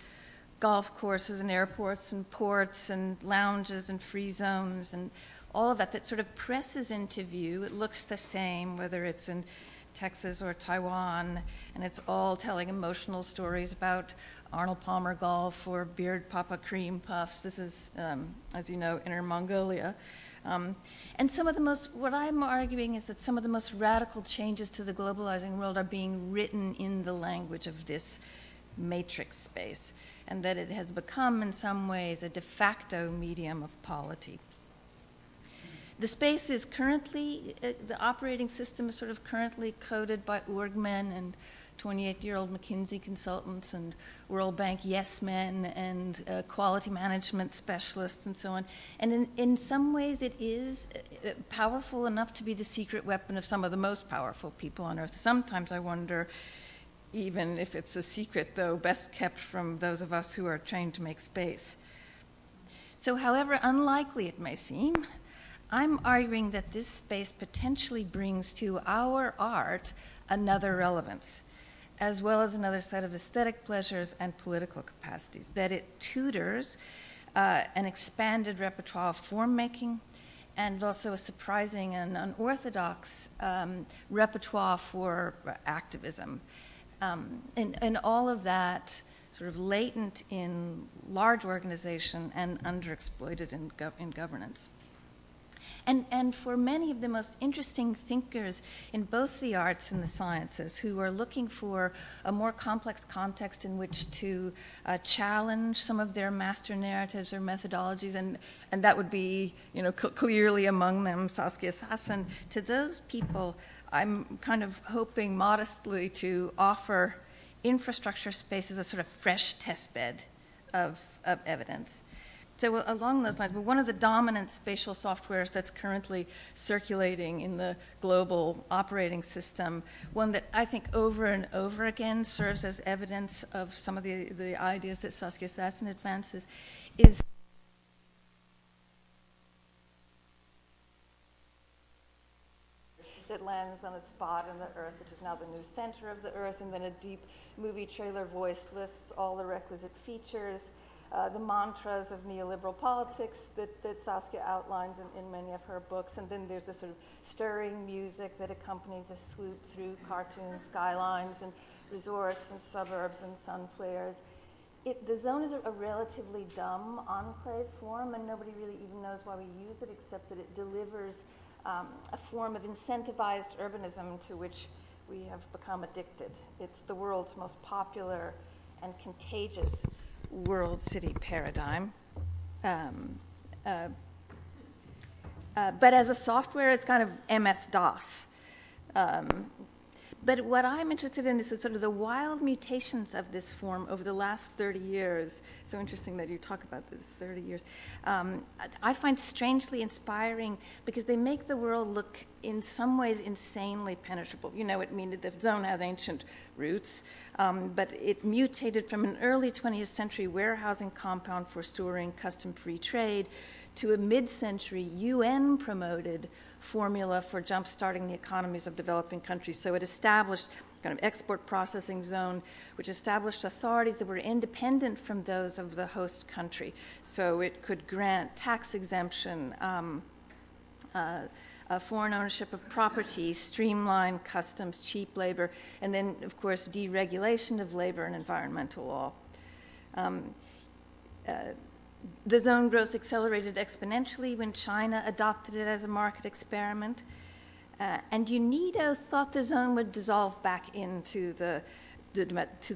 golf courses and airports and ports and lounges and free zones and all of that sort of presses into view. It looks the same whether it's in Texas or Taiwan, and it's all telling emotional stories about Arnold Palmer golf or Beard Papa cream puffs. This is, as you know, Inner Mongolia. And some of the most, what I'm arguing is that some of the most radical changes to the globalizing world are being written in the language of this matrix space, and that it has become in some ways a de facto medium of polity. The space is currently, the operating system is sort of currently coded by orgmen and 28-year-old McKinsey consultants and World Bank yes men and quality management specialists and so on. And in some ways it is powerful enough to be the secret weapon of some of the most powerful people on Earth. Sometimes I wonder, even if it's a secret, though, best kept from those of us who are trained to make space. So however unlikely it may seem, I'm arguing that this space potentially brings to our art another relevance, as well as another set of aesthetic pleasures and political capacities, that it tutors an expanded repertoire of form-making and also a surprising and unorthodox repertoire for activism. And all of that sort of latent in large organization and underexploited in governance. And for many of the most interesting thinkers in both the arts and the sciences who are looking for a more complex context in which to challenge some of their master narratives or methodologies, and that would be, clearly among them Saskia Sassen, to those people I'm kind of hoping modestly to offer infrastructure space as a sort of fresh testbed of evidence. So along those lines, one of the dominant spatial softwares that's currently circulating in the global operating system, one that I think over and over again serves as evidence of some of the ideas that Saskia Sassen advances, is that lands on a spot in the Earth, which is now the new center of the Earth, and then a deep movie trailer voice lists all the requisite features. The mantras of neoliberal politics that Saskia outlines in many of her books. And then there's this sort of stirring music that accompanies a swoop through cartoon skylines and resorts and suburbs and sun flares. The zone is a relatively dumb enclave form, and nobody really even knows why we use it, except that it delivers a form of incentivized urbanism to which we have become addicted. It's the world's most popular and contagious world city paradigm. But as a software, it's kind of MS-DOS. But what I'm interested in is sort of the wild mutations of this form over the last 30 years. So interesting that you talk about this 30 years. I find strangely inspiring because they make the world look in some ways insanely penetrable. The zone has ancient roots, but it mutated from an early 20th century warehousing compound for storing custom-free trade to a mid-century UN-promoted formula for jump-starting the economies of developing countries. So it established kind of export processing zone, which established authorities that were independent from those of the host country. So it could grant tax exemption, foreign ownership of property, streamline customs, cheap labor, and then, of course, deregulation of labor and environmental law. The zone growth accelerated exponentially when China adopted it as a market experiment. And UNIDO thought the zone would dissolve back into the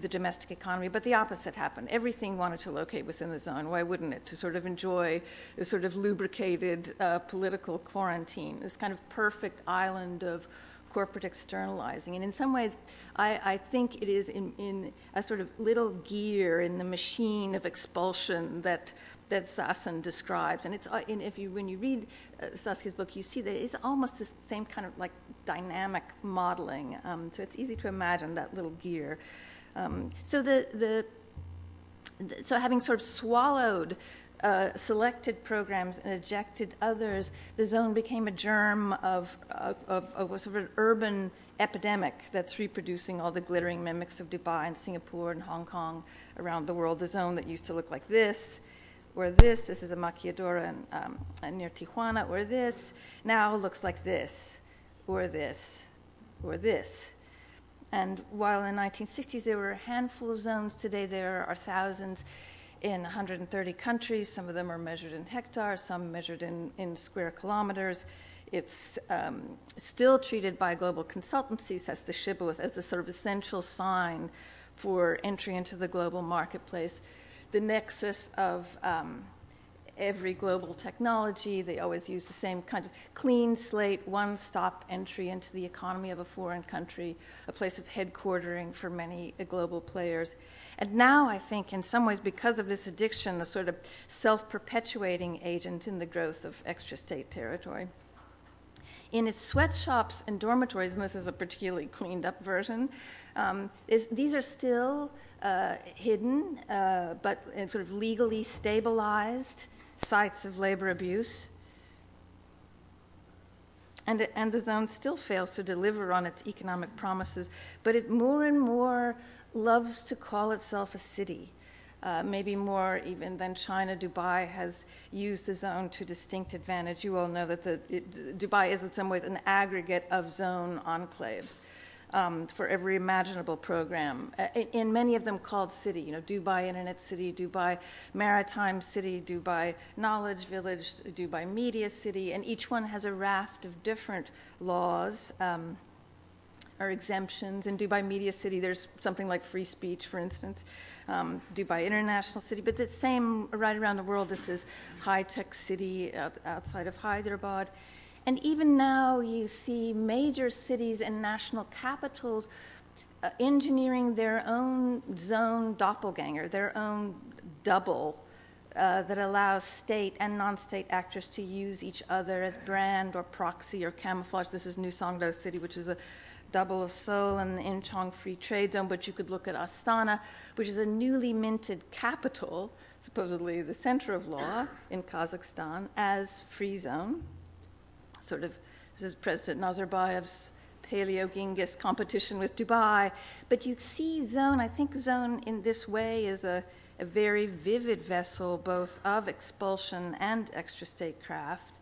domestic economy, but the opposite happened. Everything wanted to locate within the zone. Why wouldn't it? To sort of enjoy this sort of lubricated political quarantine, this kind of perfect island of corporate externalizing. And in some ways, I think it is in a sort of little gear in the machine of expulsion that Sassen describes. And it's when you read Saskia's book, you see that it's almost the same kind of like dynamic modeling. So it's easy to imagine that little gear. So having sort of swallowed selected programs and ejected others, the zone became a germ of a sort of an urban epidemic that's reproducing all the glittering mimics of Dubai and Singapore and Hong Kong around the world. The zone that used to look like this, or this is the Maquiadora and near Tijuana, or this, now looks like this, or this, or this. And while in the 1960s there were a handful of zones, today there are thousands in 130 countries. Some of them are measured in hectares, some measured in square kilometers. It's still treated by global consultancies as the shibboleth, as the sort of essential sign for entry into the global marketplace. The nexus of every global technology. They always use the same kind of clean slate, one-stop entry into the economy of a foreign country, a place of headquartering for many global players. And now I think in some ways, because of this addiction, a sort of self-perpetuating agent in the growth of extra-state territory. In its sweatshops and dormitories, and this is a particularly cleaned up version, these are still hidden, but sort of legally stabilized sites of labor abuse. And the zone still fails to deliver on its economic promises, but it more and more loves to call itself a city. Maybe more even than China. Dubai has used the zone to distinct advantage. You all know that Dubai is in some ways an aggregate of zone enclaves for every imaginable program, in many of them called city. You know, Dubai Internet City, Dubai Maritime City, Dubai Knowledge Village, Dubai Media City, and each one has a raft of different laws or exemptions. In Dubai Media City, there's something like free speech, for instance. Dubai International City, but the same right around the world. This is high-tech city outside of Hyderabad. And even now you see major cities and national capitals engineering their own zone doppelganger, their own double that allows state and non-state actors to use each other as brand or proxy or camouflage. This is New Songdo City, which is a double of Seoul and the Incheon Free Trade Zone, but you could look at Astana, which is a newly minted capital, supposedly the center of law in Kazakhstan, as free zone. Sort of, this is President Nazarbayev's Paleo-Genghis competition with Dubai. But you see zone, I think zone in this way is a very vivid vessel both of expulsion and extrastatecraft.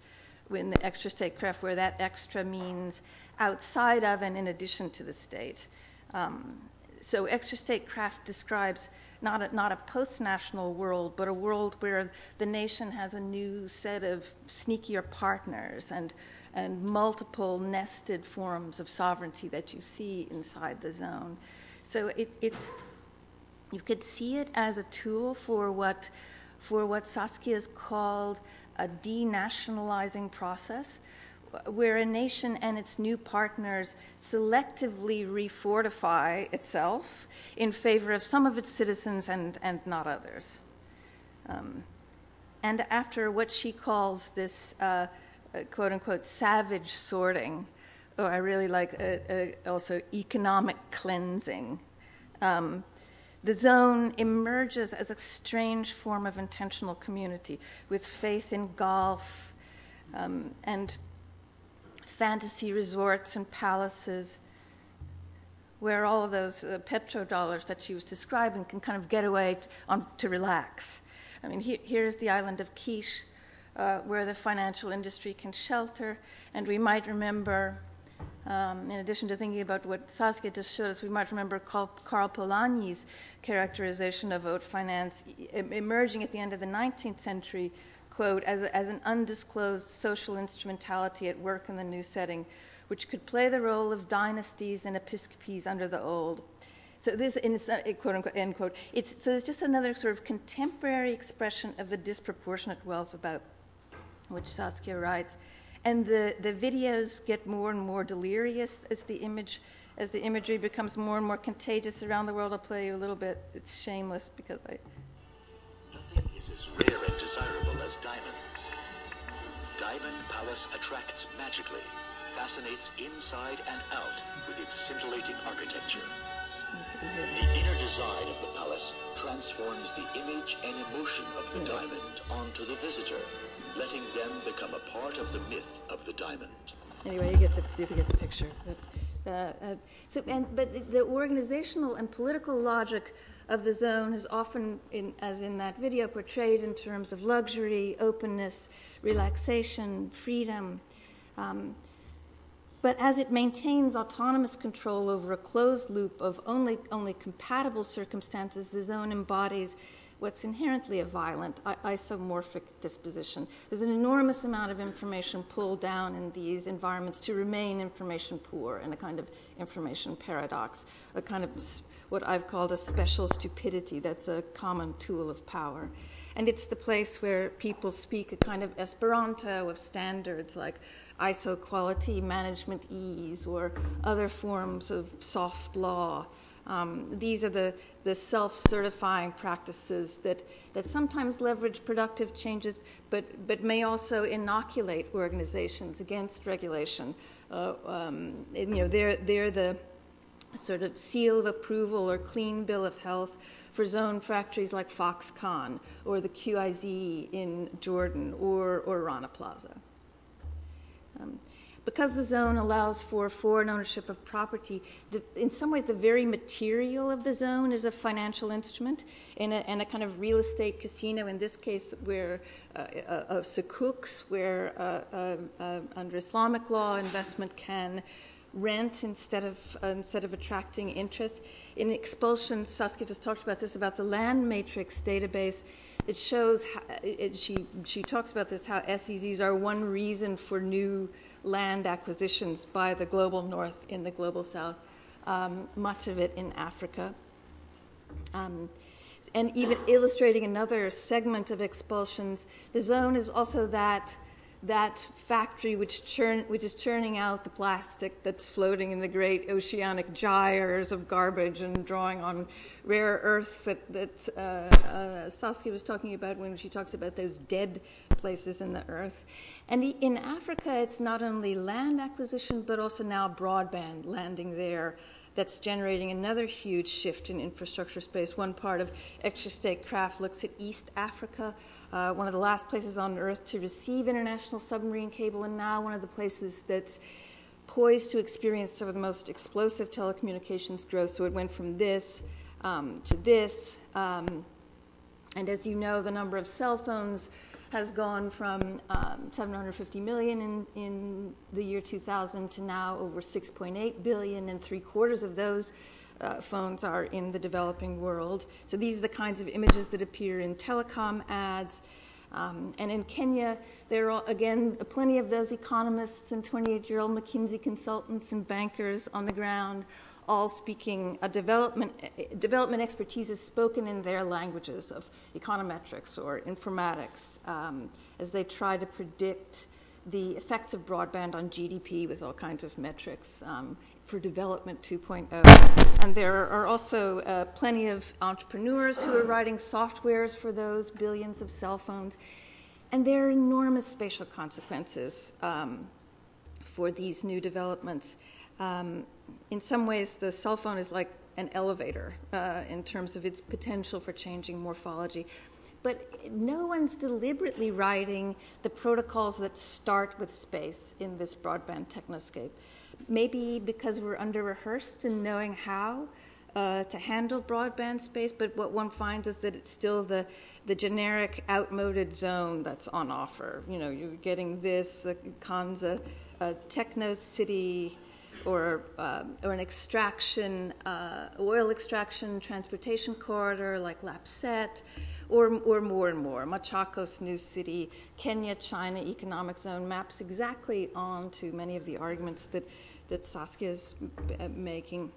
In the extrastatecraft, where that extra means outside of and in addition to the state. So extrastatecraft describes not a post-national world, but a world where the nation has a new set of sneakier partners and multiple nested forms of sovereignty that you see inside the zone. So it's you could see it as a tool for what Saskia's called a denationalizing process, where a nation and its new partners selectively refortify itself in favor of some of its citizens and not others. And after what she calls this quote-unquote savage sorting, I really like also economic cleansing, the zone emerges as a strange form of intentional community with faith in golf and fantasy resorts and palaces, where all of those petrodollars that she was describing can kind of get away to relax. I mean, here's the island of Kish, where the financial industry can shelter, and we might remember, in addition to thinking about what Saskia just showed us, we might remember Karl Polanyi's characterization of haute finance emerging at the end of the 19th century, quote, as an undisclosed social instrumentality at work in the new setting, which could play the role of dynasties and episcopies under the old. So this, quote unquote, end quote, so it's just another sort of contemporary expression of the disproportionate wealth about which Saskia writes. the videos get more and more delirious as the imagery becomes more and more contagious around the world. I'll play you a little bit. It's shameless because Nothing is as rare and desirable as diamonds. Diamond Palace attracts magically, fascinates inside and out with its scintillating architecture. The inner design of the palace transforms the image and emotion of the diamond onto the visitor, letting them become a part of the myth of the diamond. Anyway, you get the picture. But the organizational and political logic of the zone is often, as in that video, portrayed in terms of luxury, openness, relaxation, freedom. But as it maintains autonomous control over a closed loop of only compatible circumstances, the zone embodies what's inherently a violent, isomorphic disposition. There's an enormous amount of information pulled down in these environments to remain information poor, and a kind of information paradox, a kind of what I've called a special stupidity that's a common tool of power. And it's the place where people speak a kind of Esperanto of standards like ISO quality, management ease, or other forms of soft law. These are the self-certifying practices that sometimes leverage productive changes, but may also inoculate organizations against regulation. They're the sort of seal of approval or clean bill of health for zone factories like Foxconn or the QIZ in Jordan or Rana Plaza. Because the zone allows for foreign ownership of property, in some ways the very material of the zone is a financial instrument and a kind of real estate casino, in this case where of sukuks, where under Islamic law investment can rent instead of attracting interest. In Expulsions, Saskia just talked about this, about the land matrix database. It shows, she talks about this, how SEZs are one reason for new land acquisitions by the global north in the global south, much of it in Africa. And even illustrating another segment of Expulsions, the zone is also that factory which is churning out the plastic that's floating in the great oceanic gyres of garbage and drawing on rare earth that Saskia was talking about when she talks about those dead places in the earth. And in Africa, it's not only land acquisition, but also now broadband landing there that's generating another huge shift in infrastructure space. One part of Extrastatecraft looks at East Africa, one of the last places on Earth to receive international submarine cable, and now one of the places that's poised to experience some of the most explosive telecommunications growth. So it went from this to this. And as you know, the number of cell phones has gone from 750 million in the year 2000 to now over 6.8 billion, and 3/4 of those phones are in the developing world. So these are the kinds of images that appear in telecom ads. And in Kenya, there are, again, plenty of those economists and 28-year-old McKinsey consultants and bankers on the ground, all speaking development expertise is spoken in their languages of econometrics or informatics as they try to predict the effects of broadband on GDP with all kinds of metrics for development 2.0. And there are also plenty of entrepreneurs who are writing softwares for those billions of cell phones. And there are enormous spatial consequences for these new developments. In some ways, the cell phone is like an elevator in terms of its potential for changing morphology. But no one's deliberately writing the protocols that start with space in this broadband technoscape. Maybe because we're under-rehearsed in knowing how to handle broadband space, but what one finds is that it's still the generic outmoded zone that's on offer. You know, you're getting this, the Kanza techno city, or an extraction, oil extraction transportation corridor like Lapset, or more and more. Machakos New City, Kenya-China economic zone maps exactly onto many of the arguments that Saskia is making.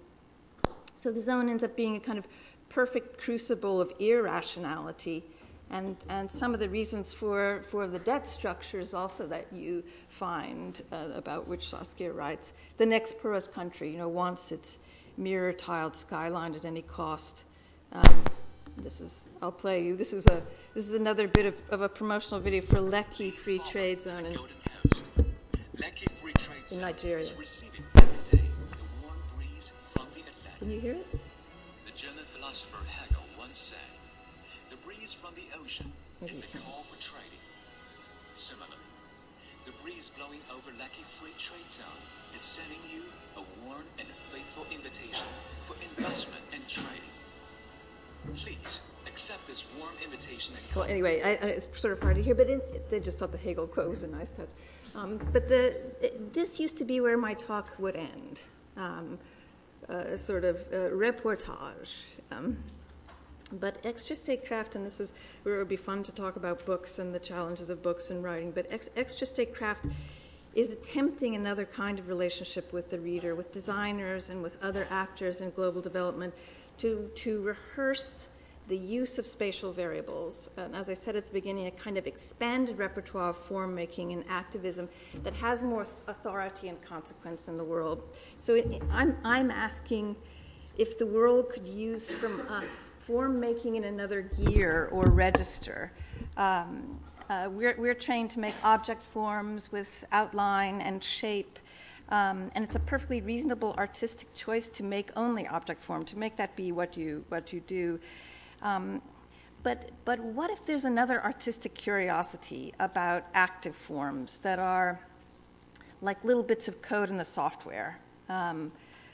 So the zone ends up being a kind of perfect crucible of irrationality And some of the reasons for the debt structures also that you find about which Saskia writes. The next poorest country, wants its mirror-tiled skyline at any cost. I'll play you. This is another bit of a promotional video for Lekki Free Trade Zone in Nigeria. Can you hear it? The German philosopher Hegel once said, "The breeze from the ocean is a call for trading." Similarly, the breeze blowing over Lekki Free Trade Zone is sending you a warm and faithful invitation for investment and trading. Please accept this warm invitation. Well, anyway, it's sort of hard to hear, but they just thought the Hegel quote was a nice touch. But this used to be where my talk would end, a sort of reportage. But Extrastatecraft, and this is where it would be fun to talk about books and the challenges of books and writing, but Extrastatecraft is attempting another kind of relationship with the reader, with designers and with other actors in global development, to rehearse the use of spatial variables, and as I said at the beginning, a kind of expanded repertoire of form-making and activism that has more authority and consequence in the world. So I'm asking if the world could use from us form-making in another gear or register. We're trained to make object forms with outline and shape, and it's a perfectly reasonable artistic choice to make only object form, to make that be what you do. But what if there's another artistic curiosity about active forms that are like little bits of code in the software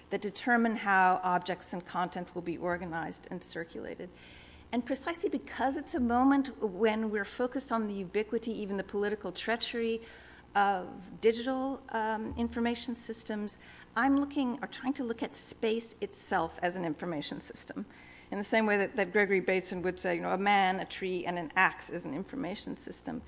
that determine how objects and content will be organized and circulated? And precisely because it's a moment when we're focused on the ubiquity, even the political treachery of digital information systems, I'm trying to look at space itself as an information system. In the same way that Gregory Bateson would say, a man, a tree, and an axe is an information system.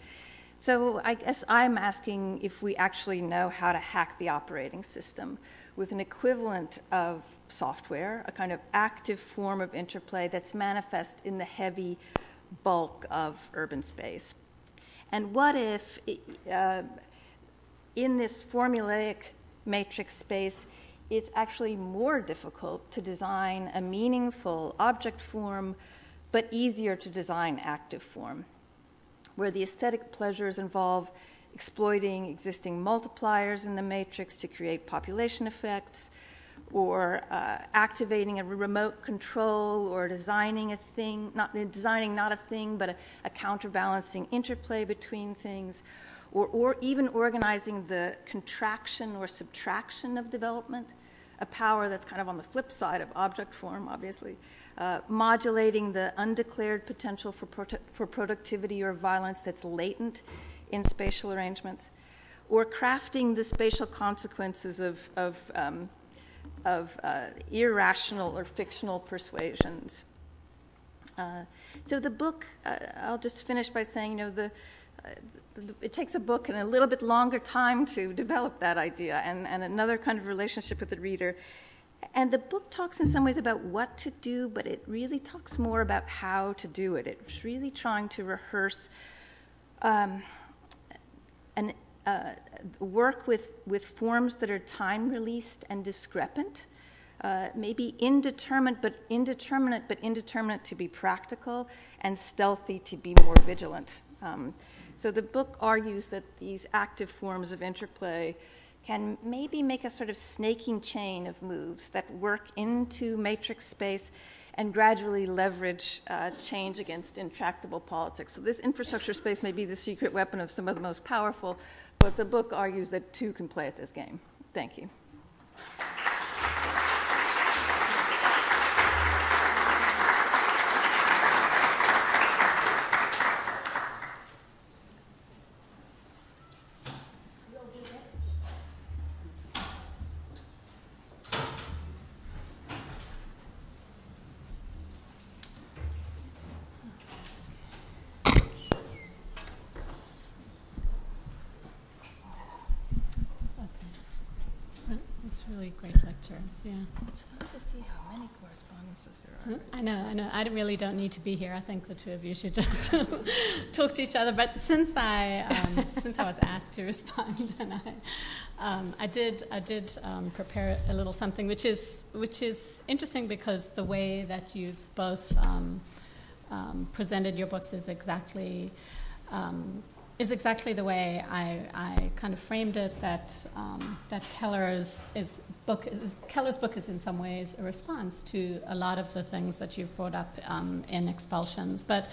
So I guess I'm asking if we actually know how to hack the operating system with an equivalent of software, a kind of active form of interplay that's manifest in the heavy bulk of urban space. And what if, in this formulaic matrix space, it's actually more difficult to design a meaningful object form, but easier to design active form, where the aesthetic pleasures involve exploiting existing multipliers in the matrix to create population effects, or activating a remote control, or designing a thing, not a thing, but a counterbalancing interplay between things, or even organizing the contraction or subtraction of development, a power that's kind of on the flip side of object form, obviously, modulating the undeclared potential for productivity or violence that's latent in spatial arrangements, or crafting the spatial consequences of irrational or fictional persuasions. So the book, I'll just finish by saying, it takes a book and a little bit longer time to develop that idea and another kind of relationship with the reader. And the book talks in some ways about what to do, but it really talks more about how to do it. It's really trying to rehearse work with forms that are time-released and discrepant, maybe indeterminate to be practical, and stealthy to be more vigilant. So the book argues that these active forms of interplay can maybe make a sort of snaking chain of moves that work into matrix space and gradually leverage change against intractable politics. So this infrastructure space may be the secret weapon of some of the most powerful, but the book argues that two can play at this game. Thank you. really great lectures, yeah. It's fun to see how many correspondences there are. I know. I really don't need to be here. I think the two of you should just talk to each other. But since I was asked to respond, and I did prepare a little something, which is interesting because the way that you've both presented your books is exactly the way I kind of framed it. That Keller's book is in some ways a response to a lot of the things that you've brought up in Expulsions. But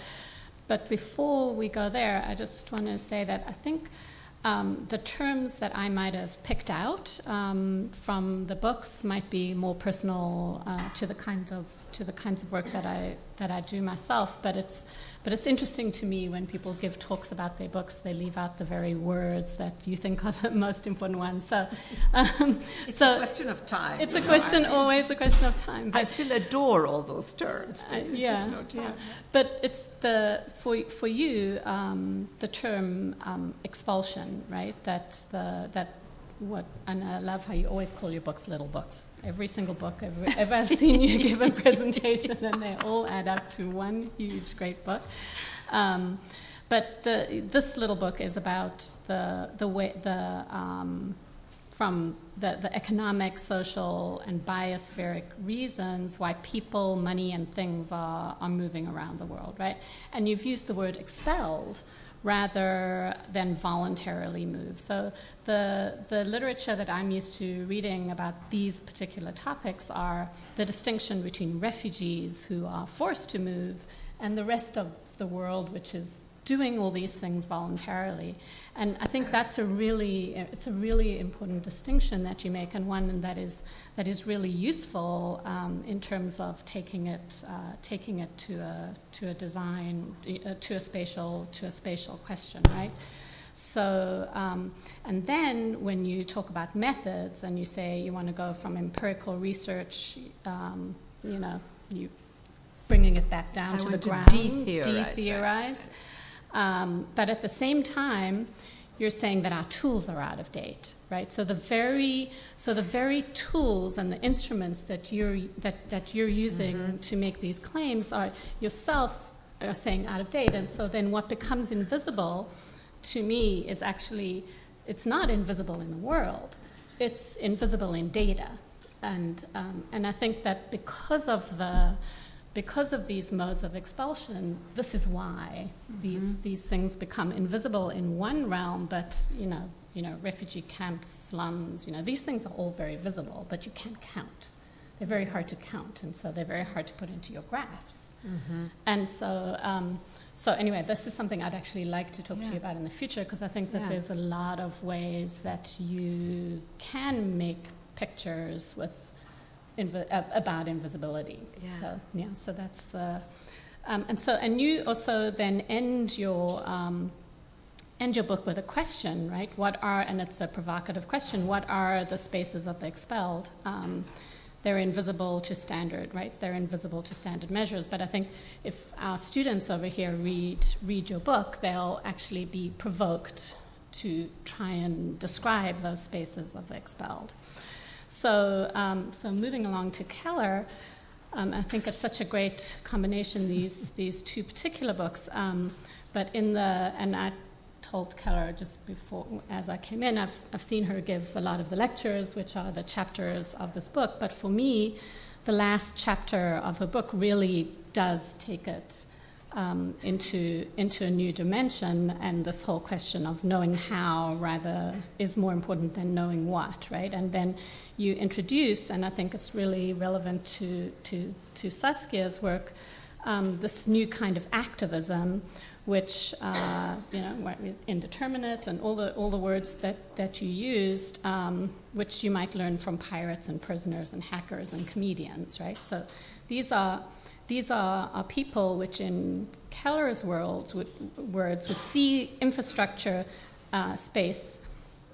before we go there, I just want to say that I think the terms that I might have picked out from the books might be more personal to the kinds of work that I do myself. But it's interesting to me when people give talks about their books, they leave out the very words that you think are the most important ones. So it's a question of time. It's always a question of time. I still adore all those terms. But it's just no time. But it's for you the term expulsion, right? And I love how you always call your books little books. Every single book ever I've seen you give a presentation, and they all add up to one huge, great book. But this little book is about from the economic, social, and biospheric reasons why people, money, and things are moving around the world, right? And you've used the word expelled rather than voluntarily move. So the literature that I'm used to reading about these particular topics are the distinction between refugees who are forced to move and the rest of the world, which is doing all these things voluntarily. And I think it's a really important distinction that you make, and one that is really useful in terms of taking it to a design, to a spatial question, right? So, and then when you talk about methods and you say you want to go from empirical research, you bringing it back down to the ground, de-theorize. But at the same time, you're saying that our tools are out of date, right? So the very tools and the instruments that you're using to make these claims are saying out of date. And so then what becomes invisible to me is actually, it's not invisible in the world, it's invisible in data. And I think that because of these modes of expulsion, this is why these things become invisible in one realm, but refugee camps, slums, these things are all very visible, but you can't count. They're very hard to count, and so they're very hard to put into your graphs. And so anyway, this is something I'd actually like to talk to you about in the future, because I think that there's a lot of ways that you can make pictures with about invisibility. So that's the and you also then end your book with a question, right? And it's a provocative question, what are the spaces of the expelled? They're invisible to standard, right? They're invisible to standard measures. But I think if our students over here read your book, they'll actually be provoked to try and describe those spaces of the expelled. So moving along to Keller, I think it's such a great combination, these two particular books. But and I told Keller just before, as I came in, I've seen her give a lot of the lectures, which are the chapters of this book. But for me, the last chapter of her book really does take it into a new dimension, and this whole question of knowing how rather is more important than knowing what, right? And then you introduce, and I think it's really relevant to Saskia's work, this new kind of activism, which indeterminate and all the words that you used, which you might learn from pirates and prisoners and hackers and comedians, right? So these are people which, in Keller's words, would see infrastructure space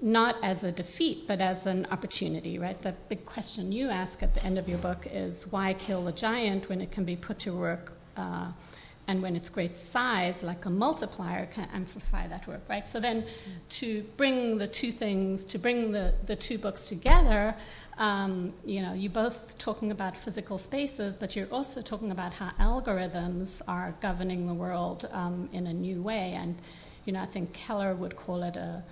not as a defeat, but as an opportunity, right? The big question you ask at the end of your book is, why kill the giant when it can be put to work and when it's great size, like a multiplier, can amplify that work, right? So then to bring the two things, to bring the two books together, you're both talking about physical spaces, but you're also talking about how algorithms are governing the world in a new way. And, I think Keller would call it a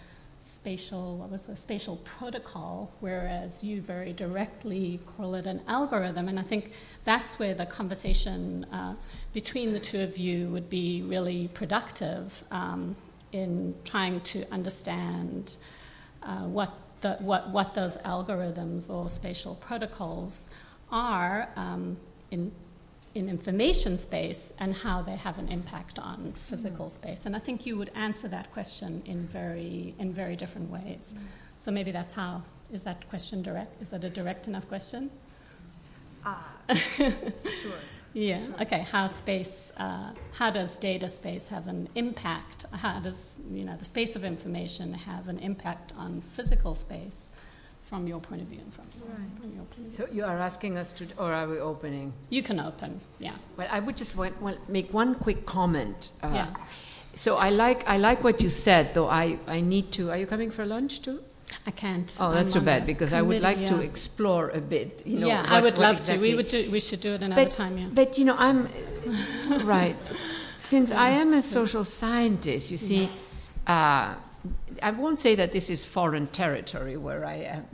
spatial protocol, whereas you very directly call it an algorithm. And I think that's where the conversation between the two of you would be really productive in trying to understand what those algorithms or spatial protocols are in information space and how they have an impact on physical space. And I think you would answer that question in very different ways. So maybe that's how. Is that question direct? Is that a direct enough question? Sure. Yeah. Sure. Okay. How does data space have an impact? How does the space of information have an impact on physical space from your point of view and from your point of view? So you are asking us to, or are we opening? You can open. Yeah. Well, I would just make one quick comment. So I like what you said, though. I need to. Are you coming for lunch too? I can't. Oh, that's too bad, because I would like to explore a bit. I would love exactly. to. We should do it another time. Yeah. But I'm right. Since I am a social scientist, you see, I won't say that this is foreign territory where I am,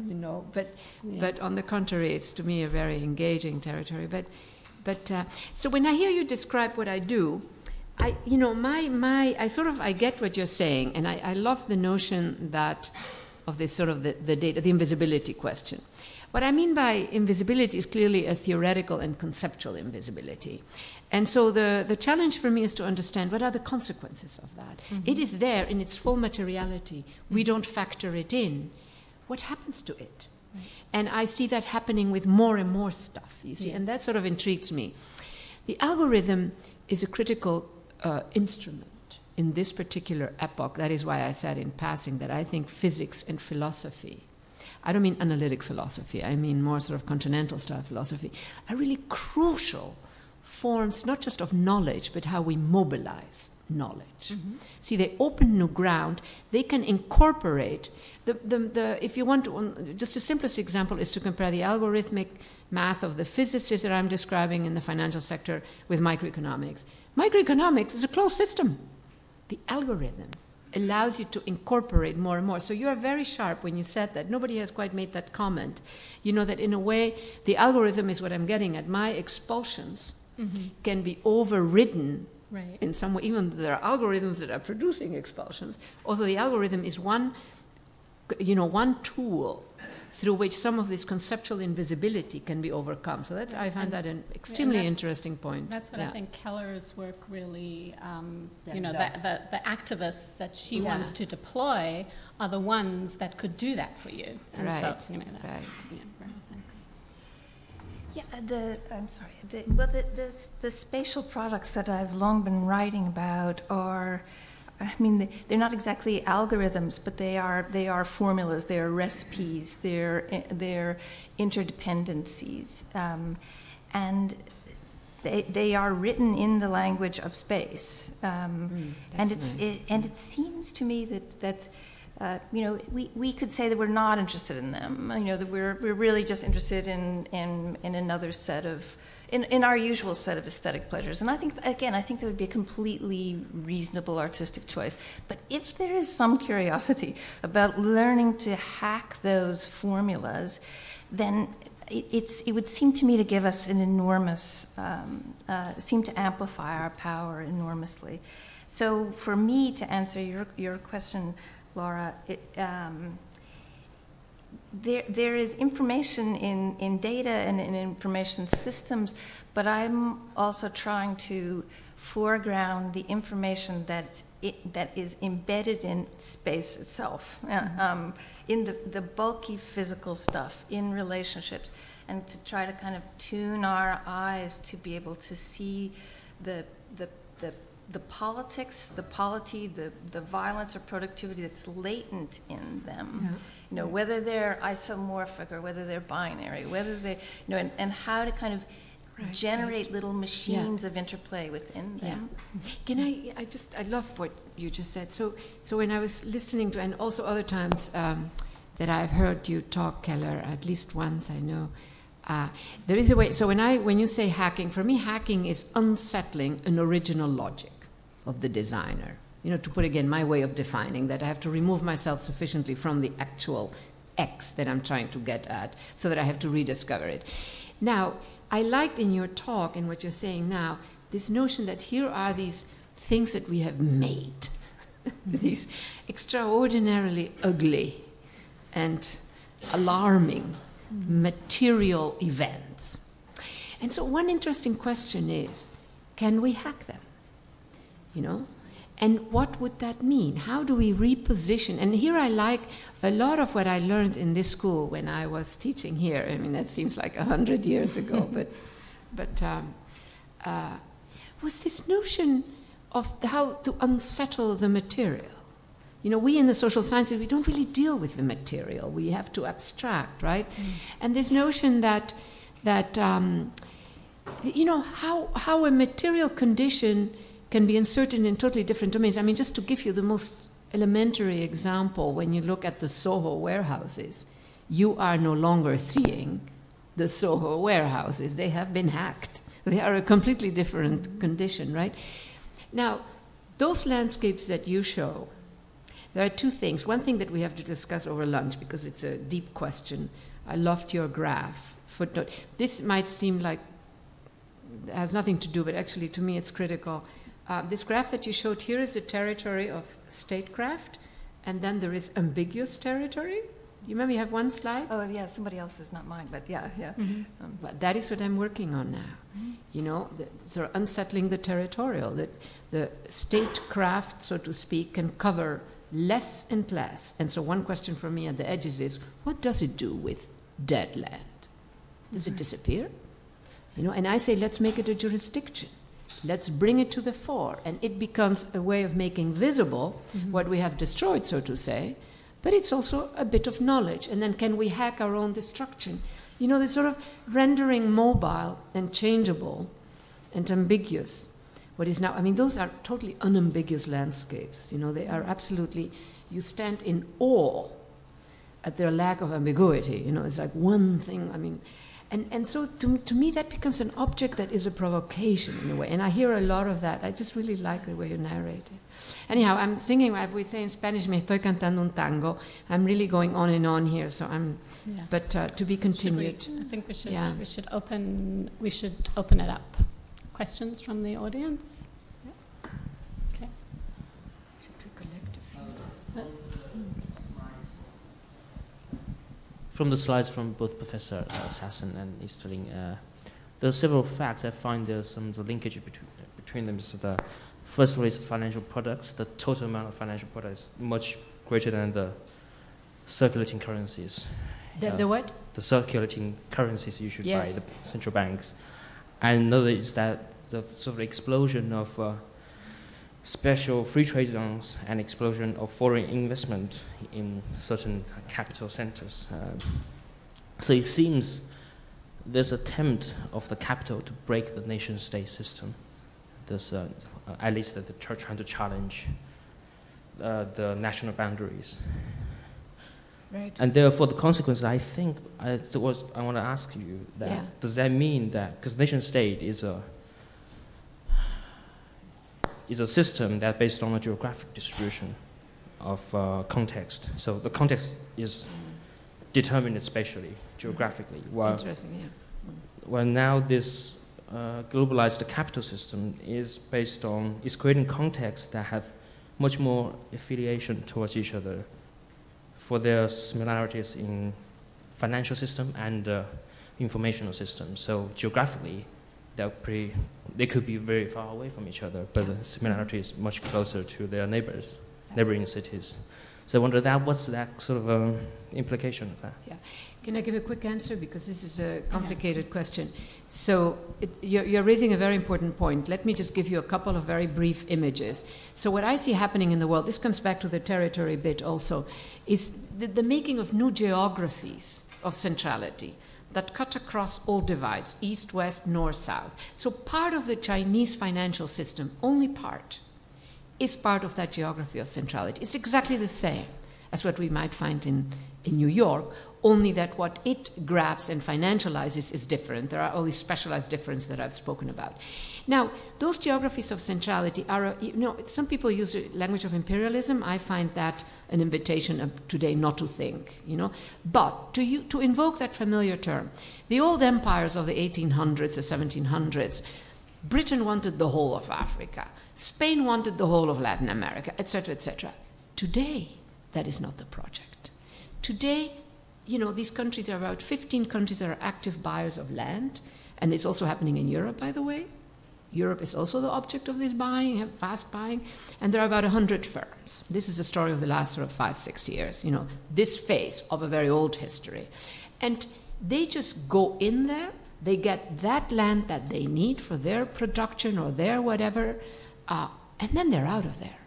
but on the contrary, it's to me a very engaging territory. But so when I hear you describe what I do, I get what you're saying, and I love the notion that of this sort of the data, the invisibility question. What I mean by invisibility is clearly a theoretical and conceptual invisibility. And so the challenge for me is to understand what are the consequences of that. Mm-hmm. It is there in its full materiality. Mm-hmm. We don't factor it in. What happens to it? Right. And I see that happening with more and more stuff, you see, and that sort of intrigues me. The algorithm is a critical instrument in this particular epoch. That is why I said in passing that I think physics and philosophy, I don't mean analytic philosophy, I mean more sort of continental style philosophy, are really crucial forms not just of knowledge, but how we mobilize knowledge. Mm-hmm. See, they open new ground. They can incorporate the if you want to, just the simplest example is to compare the algorithmic math of the physicists that I'm describing in the financial sector with microeconomics. Microeconomics is a closed system. The algorithm allows you to incorporate more and more. So you are very sharp when you said that. Nobody has quite made that comment. That in a way, the algorithm is what I'm getting at. My expulsions can be overridden in some way, even though there are algorithms that are producing expulsions. Also, the algorithm is one tool through which some of this conceptual invisibility can be overcome. So I find that an extremely interesting point. That's what I think Keller's work really, the activists that she wants to deploy are the ones that could do that for you. And so, that's, the spatial products that I've long been writing about are, they're not exactly algorithms, but they are formulas, they are recipes, they're interdependencies, and they are written in the language of space, and it seems to me that we could say that we're not interested in them. That we're really just interested in another set of. In our usual set of aesthetic pleasures. And I think that would be a completely reasonable artistic choice. But if there is some curiosity about learning to hack those formulas, then it would seem to me to give us an enormous, seem to amplify our power enormously. So for me, to answer your question, Laura, there is information in data and in information systems, but I'm also trying to foreground the information that is embedded in space itself, in the bulky physical stuff, in relationships, and to try to kind of tune our eyes to be able to see the politics, the polity, the violence or productivity that's latent in them. Yeah. Whether they're isomorphic or whether they're binary, whether they, and how to kind of generate little machines of interplay within them. Can I love what you just said. So when I was listening to, and also other times that I've heard you talk, Keller, at least once I know, there is a way. So when you say hacking, for me, hacking is unsettling an original logic of the designer. You know, to put again my way of defining that, I have to remove myself sufficiently from the actual X that I'm trying to get at, so that I have to rediscover it. Now, I liked in your talk and what you're saying now, this notion that here are these things that we have made, these extraordinarily ugly and alarming material events. And so one interesting question is, can we hack them? You know? And what would that mean? How do we reposition? And here I like a lot of what I learned in this school when I was teaching here. I mean, that seems like 100 years ago, but was this notion of how to unsettle the material. You know, we in the social sciences, we don't really deal with the material. We have to abstract, right? And this notion that you know, how a material condition can be inserted in totally different domains. I mean, just to give you the most elementary example, when you look at the Soho warehouses, you are no longer seeing the Soho warehouses. They have been hacked. They are a completely different condition, right? Now, those landscapes that you show, there are two things. One thing that we have to discuss over lunch, because it's a deep question. I loved your graph, footnote. This might seem like it has nothing to do, but actually to me it's critical. This graph that you showed here is the territory of statecraft, and then there is ambiguous territory. You remember you have one slide? Oh, yeah, somebody else's, not mine, but yeah. Mm-hmm. But that is what I'm working on now. Mm-hmm. You know, sort of unsettling the territorial, that the statecraft, so to speak, can cover less and less. And so one question for me at the edges is, what does it do with dead land? Does it disappear? You know, and I say, let's make it a jurisdiction. Let's bring it to the fore, and it becomes a way of making visible what we have destroyed, so to say, but it's also a bit of knowledge. And then can we hack our own destruction? You know, this sort of rendering mobile and changeable and ambiguous what is now, I mean, those are totally unambiguous landscapes. You know, they are absolutely, you stand in awe at their lack of ambiguity. You know, it's like one thing, I mean, and so to me that becomes an object that is a provocation in a way. And I hear a lot of that. I just really like the way you narrate it. Anyhow, I'm singing, as we say in Spanish, me estoy cantando un tango. I'm really going on and on here, so I'm, but to be continued. I think we should open it up. Questions from the audience? Yeah. Okay. Should we collect a few? From the slides from both Professor Sassen and Easterling, there are several facts. I find there's some linkage between them. So the first one is financial products. The total amount of financial products is much greater than the circulating currencies. The what? The circulating currencies issued by the central banks. And another is that the sort of explosion of special free trade zones and explosion of foreign investment in certain capital centers. So it seems there's an attempt of the capital to break the nation-state system. There's at least that they're trying to challenge the national boundaries. Right. And therefore, the consequence, I think, I want to ask you that, does that mean that, because nation-state is a system that's based on a geographic distribution of context. So the context is determined spatially, geographically. Interesting, yeah. Well, now this globalized capital system is creating contexts that have much more affiliation towards each other for their similarities in financial system and informational system. So geographically, they could be very far away from each other, but the similarity is much closer to their neighboring cities. So I wonder what's that sort of implication of that? Yeah. Can I give a quick answer? Because this is a complicated question. So you're raising a very important point. Let me just give you a couple of very brief images. So what I see happening in the world, this comes back to the territory bit also, is the making of new geographies of centrality. that cut across all divides, east, west, north, south. So part of the Chinese financial system, only part, is part of that geography of centrality. It's exactly the same as what we might find in New York, only that what it grabs and financializes is different. There are all these specialized differences that I've spoken about. Now, those geographies of centrality are, some people use the language of imperialism. I find that an invitation today not to think, But to invoke that familiar term, the old empires of the 1800s, the 1700s, Britain wanted the whole of Africa. Spain wanted the whole of Latin America, etc., etc. Today, that is not the project. Today, these countries, there are about 15 countries that are active buyers of land, and it's also happening in Europe, by the way. Europe is also the object of this buying, fast buying, and there are about 100 firms. This is the story of the last sort of 5-6 years, this phase of a very old history. And they just go in there, they get that land that they need for their production or their whatever, and then they're out of there.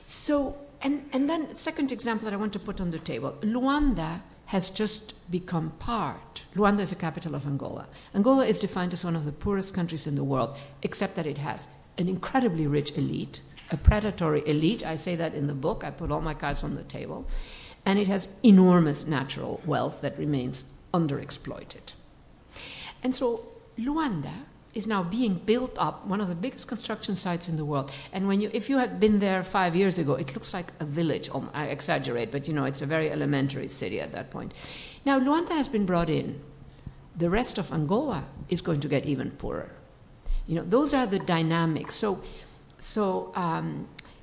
So, and then second example that I want to put on the table, Luanda has just become part. Luanda is the capital of Angola. Angola is defined as one of the poorest countries in the world, except that it has an incredibly rich elite, a predatory elite. I say that in the book. I put all my cards on the table. And it has enormous natural wealth that remains underexploited. And so Luanda is now being built up, one of the biggest construction sites in the world. And if you had been there 5 years ago, it looks like a village. I exaggerate, but it's a very elementary city at that point. Now, Luanda has been brought in. The rest of Angola is going to get even poorer. Those are the dynamics. So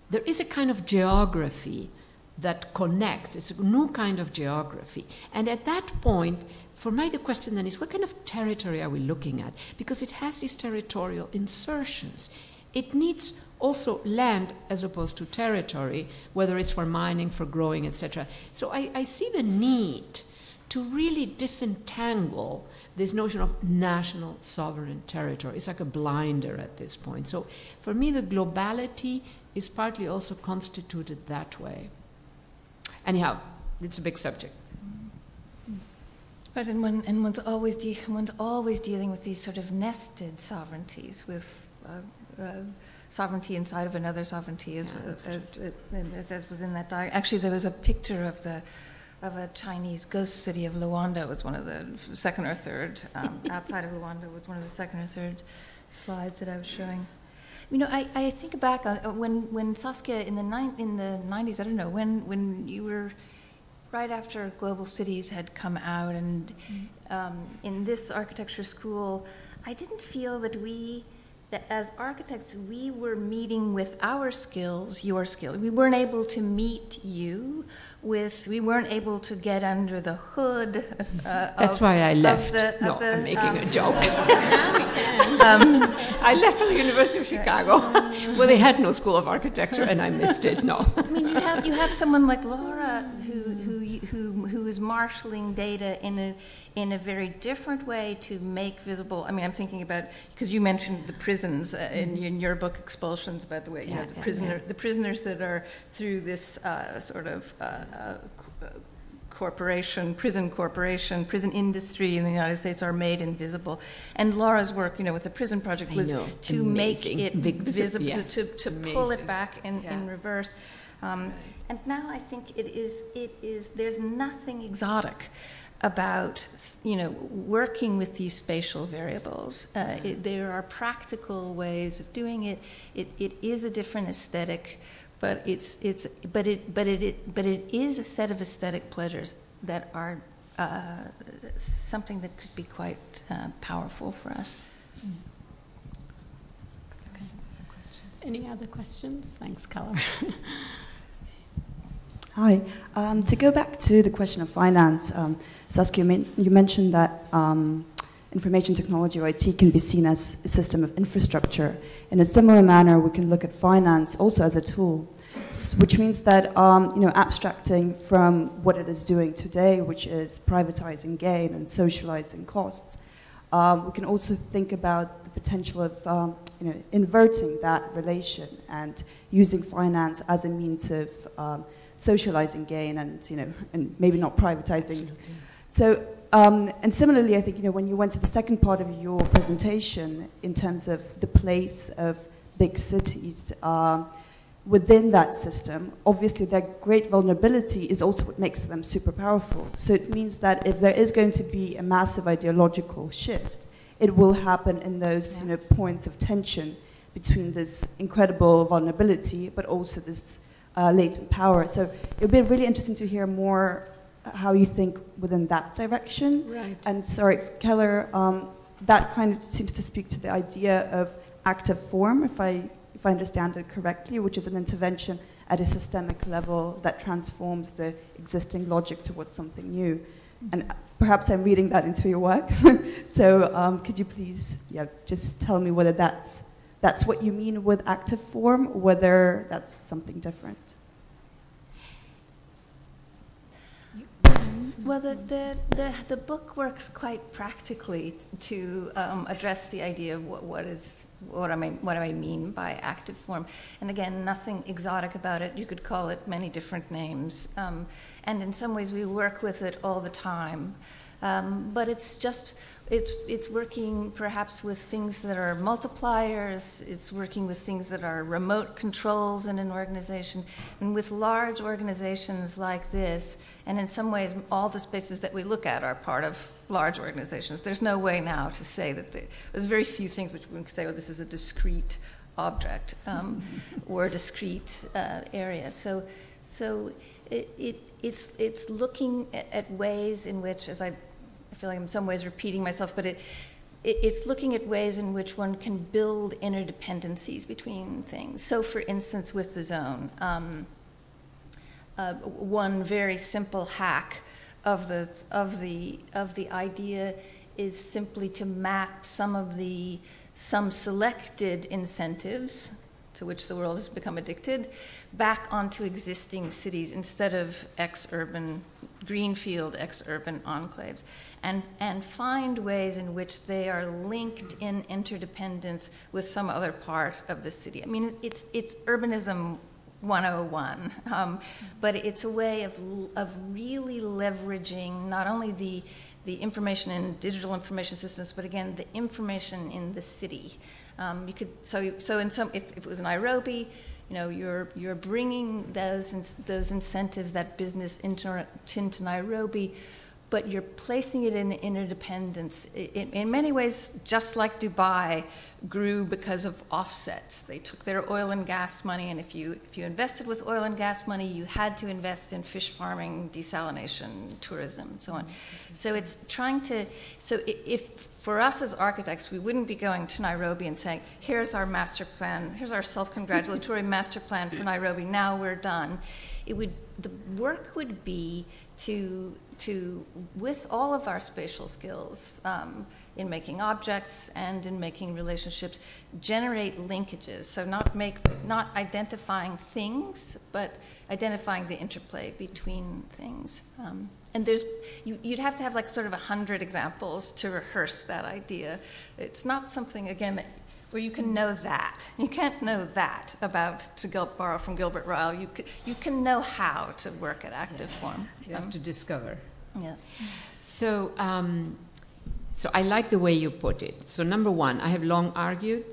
there is a kind of geography that connects. It's a new kind of geography. And at that point, for me, the question then is, what kind of territory are we looking at? Because it has these territorial insertions. It needs also land as opposed to territory, whether it's for mining, for growing, etc. So I see the need to really disentangle this notion of national sovereign territory. It's like a blinder at this point. So for me, the globality is partly also constituted that way. Anyhow, it's a big subject. Right, and one's always dealing with these sort of nested sovereignties, with sovereignty inside of another sovereignty, as was in that diagram. Actually, there was a picture of a Chinese ghost city of Luanda. It was one of the second or third outside of Luanda was one of the second or third slides that I was showing. I think back on when Saskia in the 90s. I don't know when you were. Right after Global Cities had come out, and in this architecture school, I didn't feel that as architects, we were meeting with our skills, your skills. We weren't able to meet you we weren't able to get under the hood. That's why I left. I'm making a joke. I left for the University of Chicago, where they had no school of architecture, and I missed it. No. I mean, you have someone like Laura who is marshalling data in a very different way to make visible. I mean, I'm thinking about, because you mentioned the prisons in your book Expulsions, about the way the prisoners that are through this sort of prison industry in the United States are made invisible. And Laura's work, with the prison project was to make it visible, to pull it back in reverse. And now I think it is. There's nothing exotic about working with these spatial variables. There are practical ways of doing it. It is a different aesthetic, but it is a set of aesthetic pleasures that are something that could be quite powerful for us. Any other questions? Thanks, Keller. Hi. To go back to the question of finance, Saskia, you mentioned that information technology or IT can be seen as a system of infrastructure. In a similar manner, we can look at finance also as a tool, which means that abstracting from what it is doing today, which is privatizing gain and socializing costs, we can also think about the potential of inverting that relation and using finance as a means of socializing gain and maybe not privatizing. Absolutely. So and similarly, I think, when you went to the second part of your presentation in terms of the place of big cities within that system, obviously their great vulnerability is also what makes them super powerful. So it means that if there is going to be a massive ideological shift, it will happen in those points of tension between this incredible vulnerability, but also this latent power. So it would be really interesting to hear more how you think within that direction. Right. And sorry, Keller, that kind of seems to speak to the idea of active form, if I understand it correctly, which is an intervention at a systemic level that transforms the existing logic towards something new. And perhaps I'm reading that into your work. So could you please just tell me whether that's what you mean with active form, or whether that's something different? Well, the book works quite practically to address the idea of what do I mean by active form. And again, nothing exotic about it. You could call it many different names. And in some ways we work with it all the time. But it's working perhaps with things that are multipliers. It's working with things that are remote controls in an organization. And with large organizations like this, and in some ways all the spaces that we look at are part of large organizations. There's no way now to say that there's very few things which we can say, oh, this is a discrete object or a discrete area. So it's looking at ways in which, as I feel like I'm in some ways repeating myself, but it's looking at ways in which one can build interdependencies between things. So, for instance, with the zone, one very simple hack of the idea is simply to map some selected incentives to which the world has become addicted back onto existing cities instead of ex-urban greenfield, ex-urban enclaves, and find ways in which they are linked in interdependence with some other part of the city. I mean, it's urbanism 101, but it's a way of really leveraging not only the information in digital information systems, but again the information in the city. You could so in some if it was Nairobi, you're bringing those incentives, that business into Nairobi, but you're placing it in interdependence. In many ways, just like Dubai grew because of offsets. They took their oil and gas money, and if you invested with oil and gas money, you had to invest in fish farming, desalination, tourism, and so on. So it's trying to. So if for us as architects, we wouldn't be going to Nairobi and saying, "Here's our master plan. Here's our self-congratulatory master plan for Nairobi. Now we're done." The work would be to with all of our spatial skills in making objects and in making relationships, generate linkages. So not identifying things, but identifying the interplay between things. And you'd have to have like sort of 100 examples to rehearse that idea. It's not something, again, where you can know that. You can't know that to borrow from Gilbert Ryle. You can know how to work at active form. You have to discover. Yeah. So I like the way you put it. So number one, I have long argued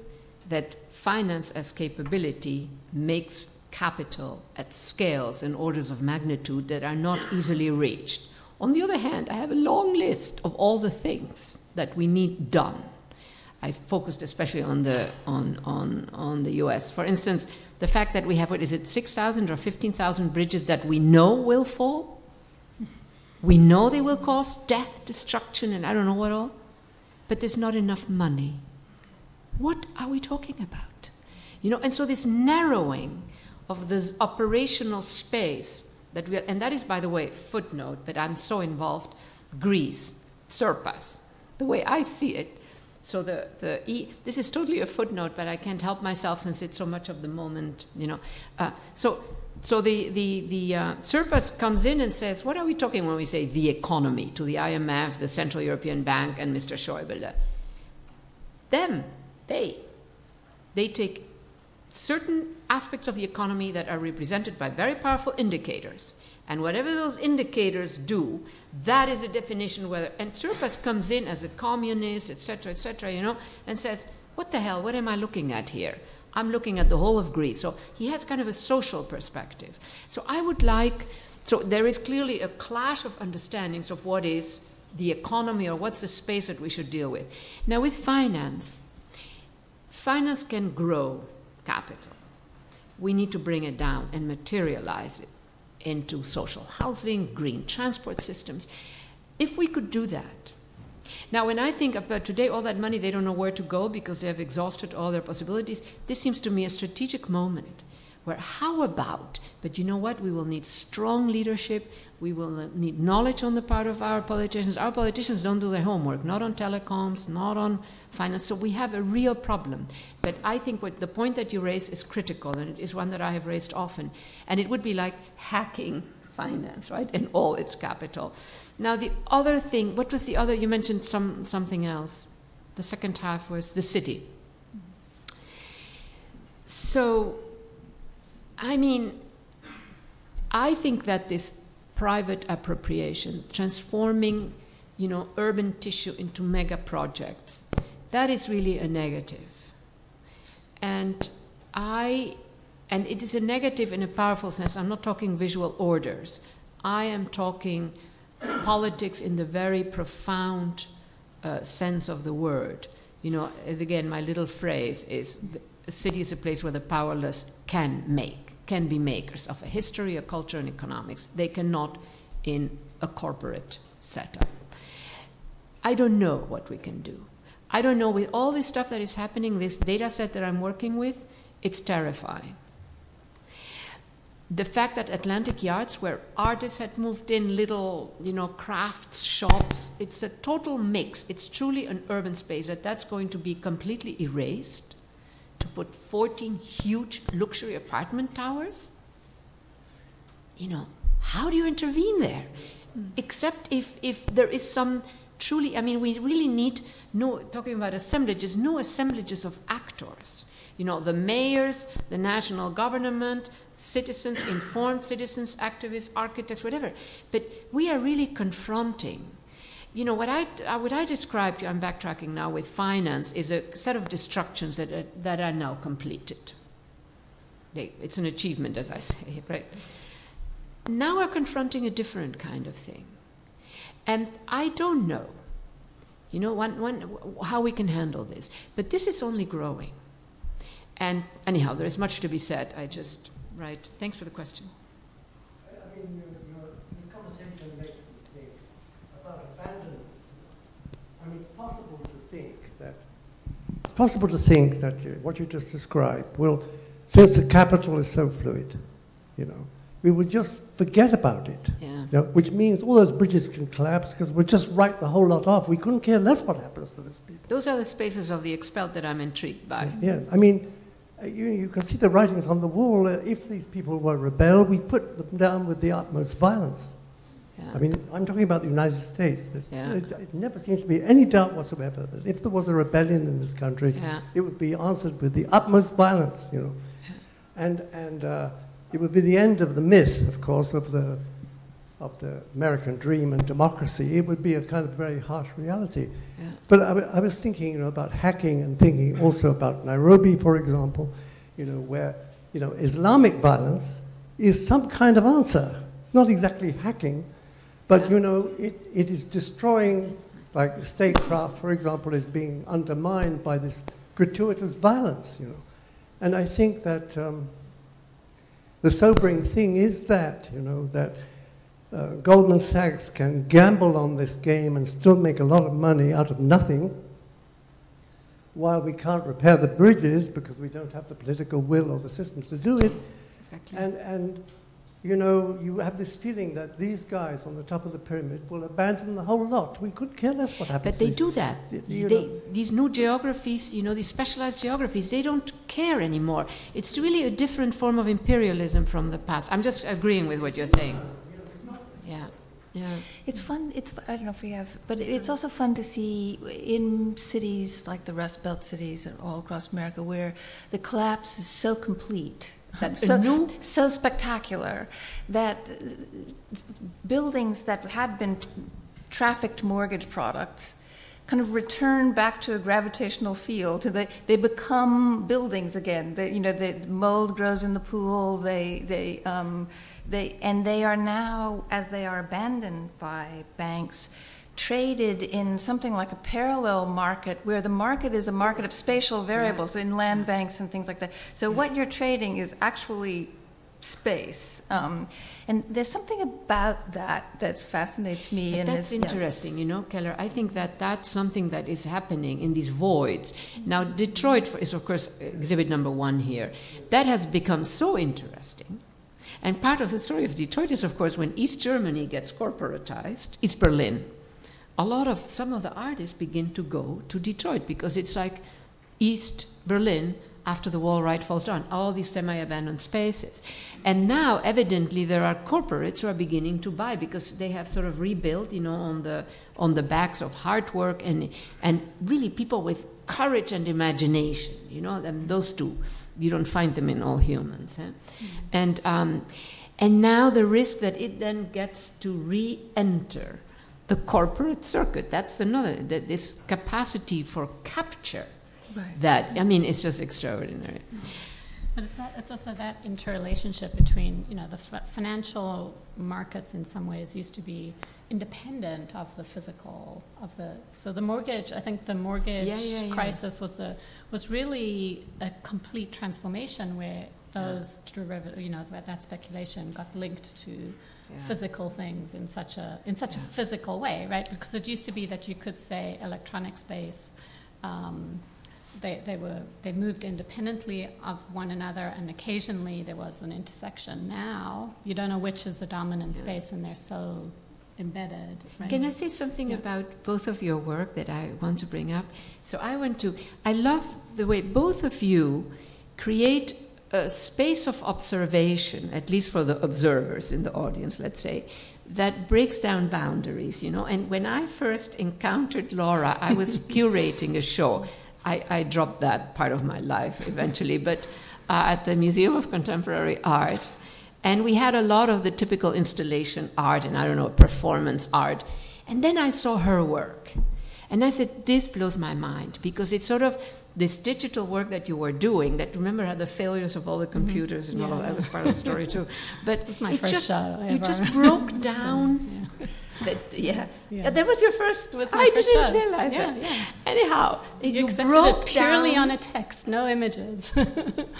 that finance as capability makes capital at scales and orders of magnitude that are not easily reached. On the other hand, I have a long list of all the things that we need done. I focused especially on the U.S. For instance, the fact that we have, 6,000 or 15,000 bridges that we know will fall? We know they will cause death, destruction, and I don't know what all, but there's not enough money. What are we talking about? And so this narrowing of this operational space and that is, by the way, footnote, but I'm so involved, Greece, Surpass, the way I see it. So this is totally a footnote, but I can't help myself since it's so much of the moment, So the Surpass comes in and says, what are we talking when we say the economy to the IMF, the Central European Bank, and Mr. Schäuble? They take certain aspects of the economy that are represented by very powerful indicators. And whatever those indicators do, that is a definition whether, and Surpas comes in as a communist, etc., you know, and says, what the hell, what am I looking at here? I'm looking at the whole of Greece. So he has kind of a social perspective. So I would like, so there is clearly a clash of understandings of what is the economy or what's the space that we should deal with. Now with finance, finance can grow capital. We need to bring it down and materialize it into social housing, green transport systems. If we could do that. Now, when I think about today, all that money, they don't know where to go because they have exhausted all their possibilities. This seems to me a strategic moment where how about, but you know what, we will need strong leadership, we will need knowledge on the part of our politicians. Our politicians don't do their homework, not on telecoms, not on finance, so we have a real problem. But I think what the point that you raise is critical, and it is one that I have raised often, and it would be like hacking finance, right, and all its capital. Now the other thing, what was the other, you mentioned something else. The second half was the city. So, I mean, I think that this private appropriation, transforming, you know, urban tissue into mega projects, that is really a negative. And it is a negative in a powerful sense. I'm not talking visual orders. I am talking politics in the very profound sense of the word. You know, as again, my little phrase is, a city is a place where the powerless can be makers of a history, a culture, and economics. They cannot in a corporate setup. I don't know what we can do. I don't know, with all this stuff that is happening, this data set that I'm working with, it's terrifying. The fact that Atlantic Yards, where artists had moved in, little, you know, crafts, shops, it's a total mix. It's truly an urban space that's going to be completely erased to put 14 huge luxury apartment towers. You know, how do you intervene there? Except if there is some truly, I mean, we really need, talking about assemblages, new assemblages of actors. You know, the mayors, the national government, citizens, informed citizens, activists, architects, whatever. But we are really confronting, you know, what I described, I'm backtracking now, with finance is a set of destructions that are now completed. It's an achievement, as I say, right? Now we're confronting a different kind of thing. And I don't know, you know, how we can handle this. But this is only growing. And anyhow, there is much to be said. Right. Thanks for the question. I mean, this conversation makes me think about abandonment. I mean, it's possible to think that what you just described, well, since the capital is so fluid, you know, we would just forget about it. Yeah. You know, which means all those bridges can collapse because we'll just write the whole lot off. We couldn't care less what happens to these people. Those are the spaces of the expelled that I'm intrigued by. Yeah, I mean, you can see the writings on the wall. If these people were rebel, we put them down with the utmost violence. Yeah. I mean, I'm talking about the United States. It never seems to be any doubt whatsoever that if there was a rebellion in this country, it would be answered with the utmost violence, you know. Yeah. And it would be the end of the myth, of course, of the American dream and democracy. It would be a kind of very harsh reality. Yeah. But I was thinking, you know, about hacking and thinking also about Nairobi, for example, you know, where, you know, Islamic violence is some kind of answer. It's not exactly hacking, but, you know, it is destroying, like statecraft, for example, is being undermined by this gratuitous violence, you know. And I think that the sobering thing is that, you know, that Goldman Sachs can gamble on this game and still make a lot of money out of nothing, while we can't repair the bridges because we don't have the political will or the systems to do it. Exactly. And you know, you have this feeling that these guys on the top of the pyramid will abandon the whole lot. We could care less what happens. But they do that. These new geographies, you know, these specialized geographies, they don't care anymore. It's really a different form of imperialism from the past. I'm just agreeing with what you're saying. Yeah. Yeah. It's fun. I don't know if we have, but it's also fun to see in cities like the Rust Belt cities and all across America where the collapse is so complete That's so spectacular that buildings that had been trafficked mortgage products kind of return back to a gravitational field. They become buildings again. The mold grows in the pool. They are now, as they are abandoned by banks, traded in something like a parallel market where the market is a market of spatial variables in land banks and things like that. So what you're trading is actually space. And there's something about that fascinates me. And that's interesting, you know, Keller. I think that's something that is happening in these voids. Now, Detroit is, of course, exhibit number 1 here. That has become so interesting. And part of the story of Detroit is, of course, when East Germany gets corporatized, East Berlin, some of the artists begin to go to Detroit because it's like East Berlin after the wall falls down, all these semi-abandoned spaces. And now, evidently, there are corporates who are beginning to buy because they have sort of rebuilt, you know, on the backs of hard work and really people with courage and imagination, you know, those two. You don't find them in all humans. Mm-hmm. And now the risk that it then gets to re-enter the corporate circuit, that's this capacity for capture. Right. That, I mean, it's just extraordinary. But it's also that interrelationship between, you know, the financial markets in some ways used to be independent of the physical, so the mortgage, I think the mortgage crisis was really a complete transformation where those derivatives, you know, that speculation got linked to physical things in such a physical way, right? Because it used to be that you could say electronic space, they moved independently of one another, and occasionally there was an intersection. Now you don't know which is the dominant space, and they're so embedded. Right? Can I say something about both of your work that I want to bring up? So I love the way both of you create a space of observation, at least for the observers in the audience, let's say, that breaks down boundaries, you know. And when I first encountered Laura, I was curating a show. I dropped that part of my life eventually, but at the Museum of Contemporary Art. And we had a lot of the typical installation art and, I don't know, performance art. And then I saw her work. And I said, this blows my mind, because it's sort of this digital work that you were doing, that, remember, had the failures of all the computers and all that was part of the story too. But it's my first show ever. You just broke down. That was your first. Was my first didn't show. Realize that. Yeah. Anyhow, you broke it purely down on a text, no images.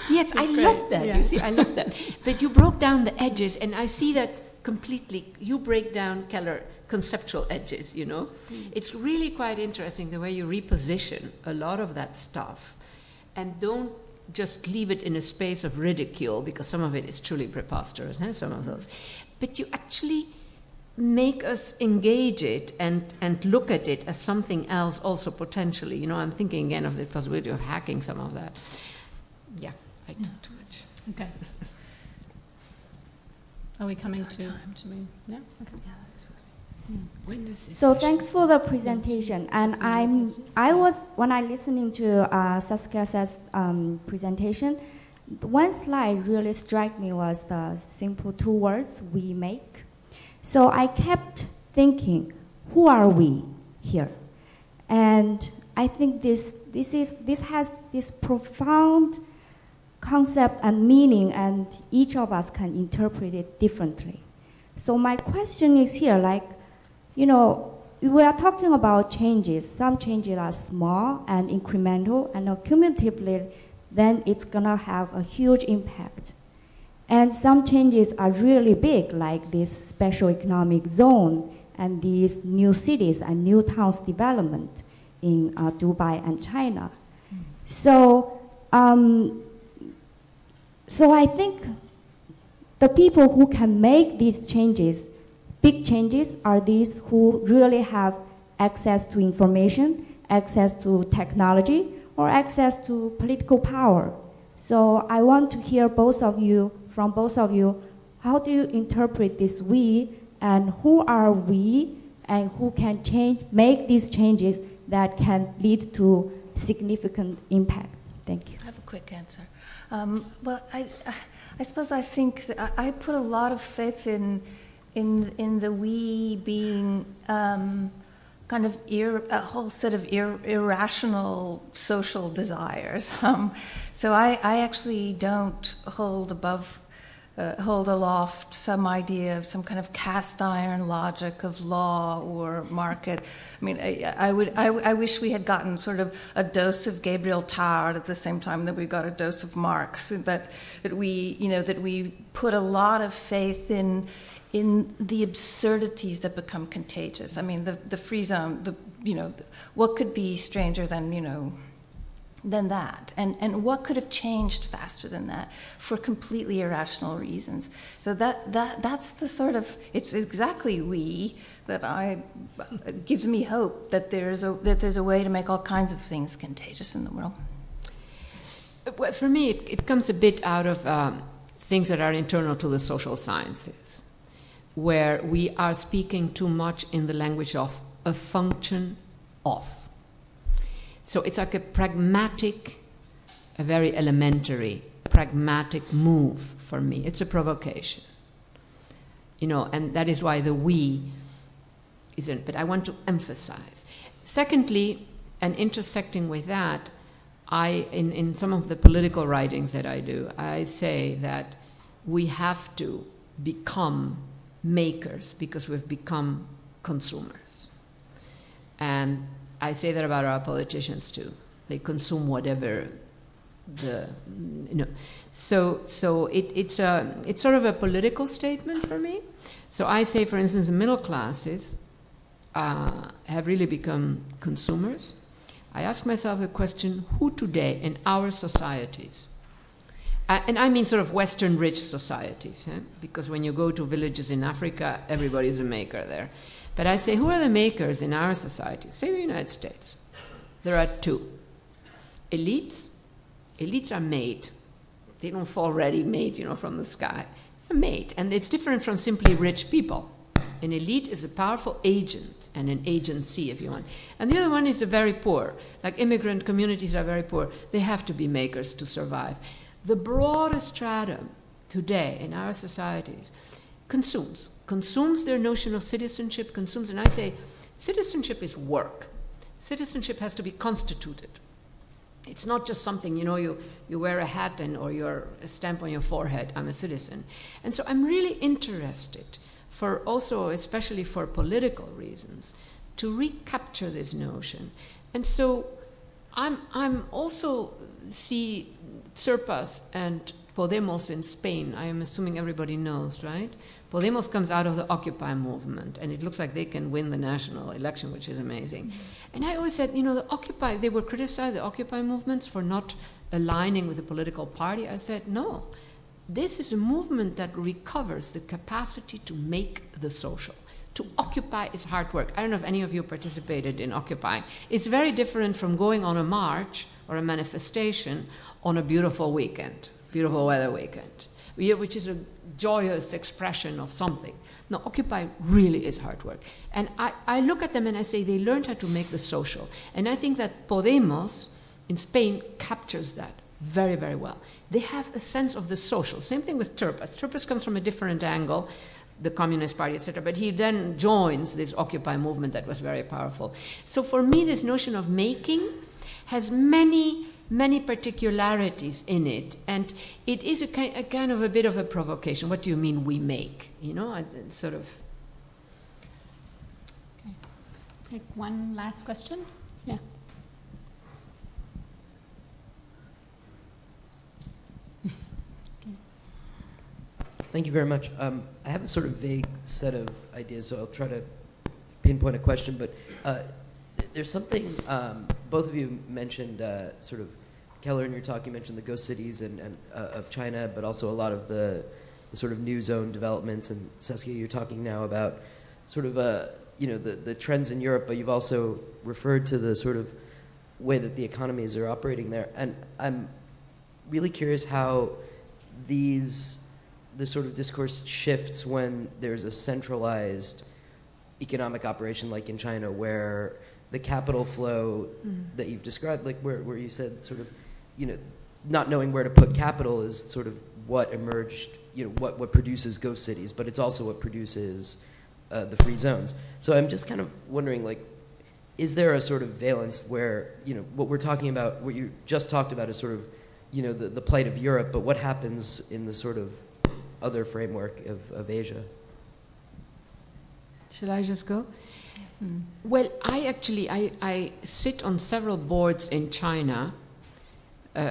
Yes, I love that. Yeah. You see, I love that. But you broke down the edges, and I see that completely. You break down, Keller, conceptual edges, you know. It's really quite interesting the way you reposition a lot of that stuff, and don't just leave it in a space of ridicule, because some of it is truly preposterous, some of those. But you actually make us engage it and look at it as something else also potentially. You know, I'm thinking again of the possibility of hacking some of that. Yeah, I talk too much. Okay. Are we coming to me? Yeah? Okay. So thanks for the presentation. And when I listening to Saskia Sassen's presentation, one slide really struck me was the simple 2 words, we make. So I kept thinking, who are we here? And I think this has this profound concept and meaning, and each of us can interpret it differently. So my question is here, like, you know, we are talking about changes. Some changes are small and incremental, and cumulatively, then it's gonna have a huge impact. And some changes are really big, like this special economic zone and these new cities and new towns development in Dubai and China. So I think the people who can make these changes, big changes, are these who really have access to information, access to technology, or access to political power. So I want to hear from both of you, how do you interpret this we, and who are we, and who can make these changes that can lead to significant impact? Thank you. I have a quick answer. Well, I suppose I think that I put a lot of faith in the we being kind of a whole set of irrational social desires. So I actually don't hold aloft some idea of some kind of cast iron logic of law or market. I mean, I wish we had gotten sort of a dose of Gabriel Taut at the same time that we got a dose of Marx. That we put a lot of faith in the absurdities that become contagious. I mean, the free zone. What could be stranger than that, and what could have changed faster than that for completely irrational reasons. So that's the sort of, it's exactly that gives me hope that there's a way to make all kinds of things contagious in the world. Well, for me, it comes a bit out of things that are internal to the social sciences, where we are speaking too much in the language of a function of. So it's like a very elementary, pragmatic move for me. It's a provocation. And that is why the we isn't, but I want to emphasize. Secondly, and intersecting with that, in some of the political writings that I do, I say that we have to become makers because we've become consumers. And I say that about our politicians too. They consume whatever So it's sort of a political statement for me. So I say, for instance, the middle classes have really become consumers. I ask myself the question: who today in our societies, and I mean sort of Western rich societies, because when you go to villages in Africa, everybody's a maker there. But I say, who are the makers in our society? Say the United States. There are two. Elites. Elites are made. They don't fall ready-made, from the sky. They're made. And it's different from simply rich people. An elite is a powerful agent and an agency, if you want. And the other one is the very poor. Like immigrant communities are very poor. They have to be makers to survive. The broadest stratum today in our societies consumes their notion of citizenship, and I say citizenship is work. Citizenship has to be constituted. It's not just something, you wear a hat or a stamp on your forehead, I'm a citizen. And so I'm really interested, especially for political reasons, to recapture this notion. And so I'm also see Tsirpas and Podemos in Spain. I am assuming everybody knows, right? Podemos comes out of the Occupy movement, and it looks like they can win the national election, which is amazing. And I always said, they were criticized, the Occupy movements, for not aligning with the political party. I said, no, this is a movement that recovers the capacity to make the social. To occupy is hard work. I don't know if any of you participated in occupying. It's very different from going on a march or a manifestation on a beautiful weekend, beautiful weather weekend, which is a joyous expression of something. No, occupy really is hard work. And I look at them and I say they learned how to make the social. And I think that Podemos in Spain captures that very, very well. They have a sense of the social. Same thing with Tsirpas. Tsirpas comes from a different angle, the Communist Party, etc. But he then joins this Occupy movement that was very powerful. So for me, this notion of making has many particularities in it, and it is a kind of a bit of a provocation. What do you mean we make? Sort of. Okay. Take one last question. Yeah. Thank you very much. I have a sort of vague set of ideas, so I'll try to pinpoint a question, but there's something, both of you mentioned sort of, Keller in your talk, you mentioned the ghost cities and of China, but also a lot of the sort of new zone developments, and Saskia, you're talking now about sort of, the trends in Europe, but you've also referred to the sort of way that the economies are operating there, and I'm really curious how the sort of discourse shifts when there's a centralized economic operation like in China, where the capital flow that you've described, like where you said sort of, not knowing where to put capital is sort of what emerged, what produces ghost cities, but it's also what produces the free zones. So I'm just kind of wondering, like, is there a sort of valence where, what we're talking about, what you just talked about is sort of, the plight of Europe, but what happens in the sort of other framework of Asia? Shall I just go? Well, I sit on several boards in China,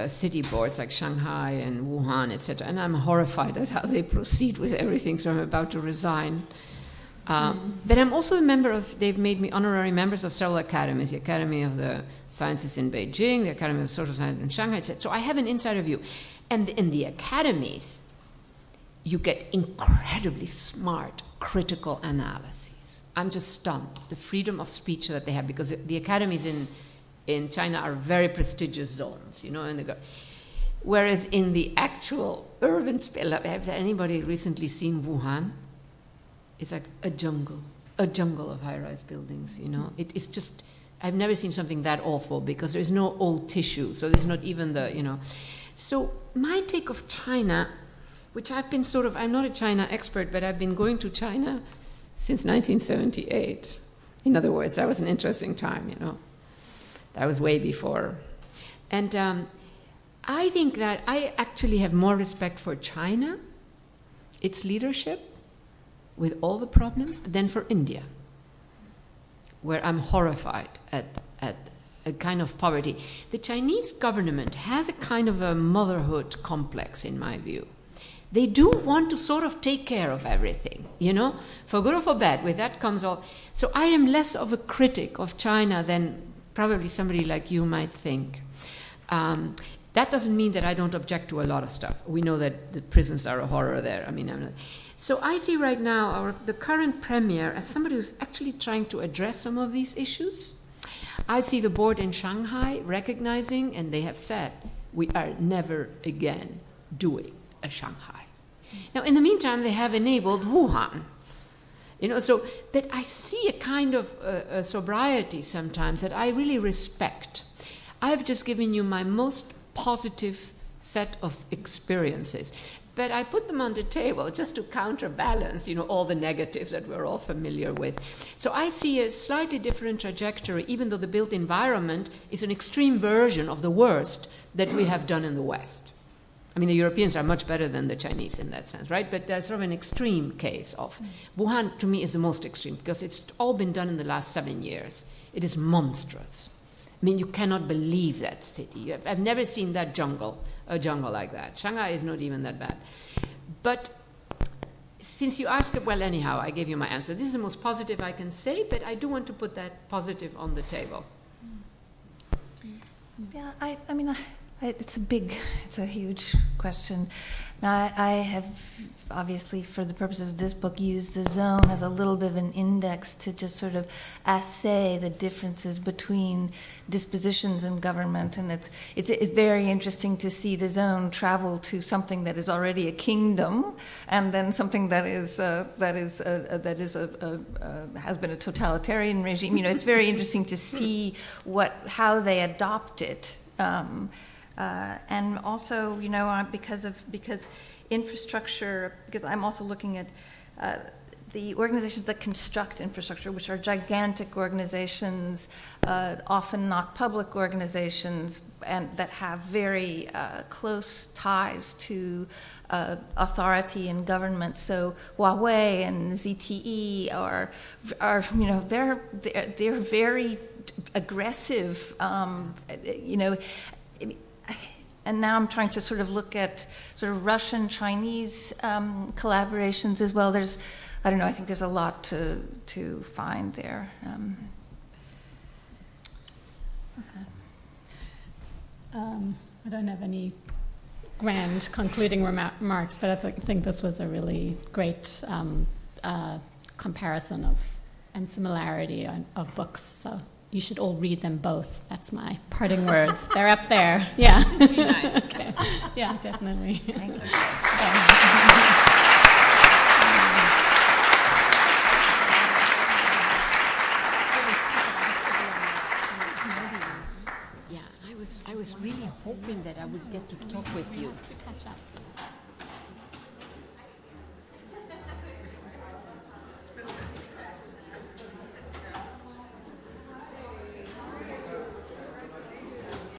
city boards like Shanghai and Wuhan, etc., and I'm horrified at how they proceed with everything, so I'm about to resign. But I'm also a member of, they've made me honorary members of several academies, the Academy of the Sciences in Beijing, the Academy of Social Sciences in Shanghai, etc. So I have an insider view. And in the academies, you get incredibly smart, critical analyses. I'm just stunned, the freedom of speech that they have, because the academies in China are very prestigious zones, and whereas in the actual urban space, have anybody recently seen Wuhan? It's like a jungle of high-rise buildings, It's just, I've never seen something that awful, because there's no old tissue, so there's not even the, So my take of China, which I've been I'm not a China expert, but I've been going to China since 1978. In other words, that was an interesting time, That was way before. And I think that I actually have more respect for China, its leadership, with all the problems, than for India, where I'm horrified at a kind of poverty. The Chinese government has a kind of a motherhood complex, in my view. They do want to sort of take care of everything, for good or for bad. With that comes all. So I am less of a critic of China than probably somebody like you might think. That doesn't mean that I don't object to a lot of stuff. We know that the prisons are a horror there. So I see right now the current premier as somebody who's actually trying to address some of these issues. I see the board in Shanghai recognizing, and they have said, we are never again doing a Shanghai. Now, in the meantime, they have enabled Wuhan. But I see a kind of a sobriety sometimes that I really respect. I have just given you my most positive set of experiences. But I put them on the table just to counterbalance, all the negatives that we're all familiar with. So I see a slightly different trajectory, even though the built environment is an extreme version of the worst that we have done in the West. The Europeans are much better than the Chinese in that sense, right? But there's sort of an extreme case of Wuhan, to me, is the most extreme, because it's all been done in the last 7 years. It is monstrous. You cannot believe that city. I've never seen a jungle like that. Shanghai is not even that bad. But since you asked it, well, anyhow, I gave you my answer. This is the most positive I can say, but I do want to put that positive on the table. Yeah, it's a huge question. I have, obviously, for the purpose of this book, used the zone as a little bit of an index to just sort of assay the differences between dispositions in government, and it's very interesting to see the zone travel to something that is already a kingdom, and then something that has been a totalitarian regime. It's very interesting to see how they adopt it. And also, because infrastructure, because I'm also looking at the organizations that construct infrastructure, which are gigantic organizations, often not public organizations, and that have very close ties to authority and government. So Huawei and ZTE are they're very aggressive, and now I'm trying to sort of look at sort of Russian-Chinese collaborations as well. I think there's a lot to find there. I don't have any grand concluding remarks, but I think this was a really great comparison and similarity of books. So you should all read them both. That's my parting words. They're up there. Yeah. Nice. Okay. Yeah, definitely. Thank you. I was really hoping that I would get to talk with you. To catch up.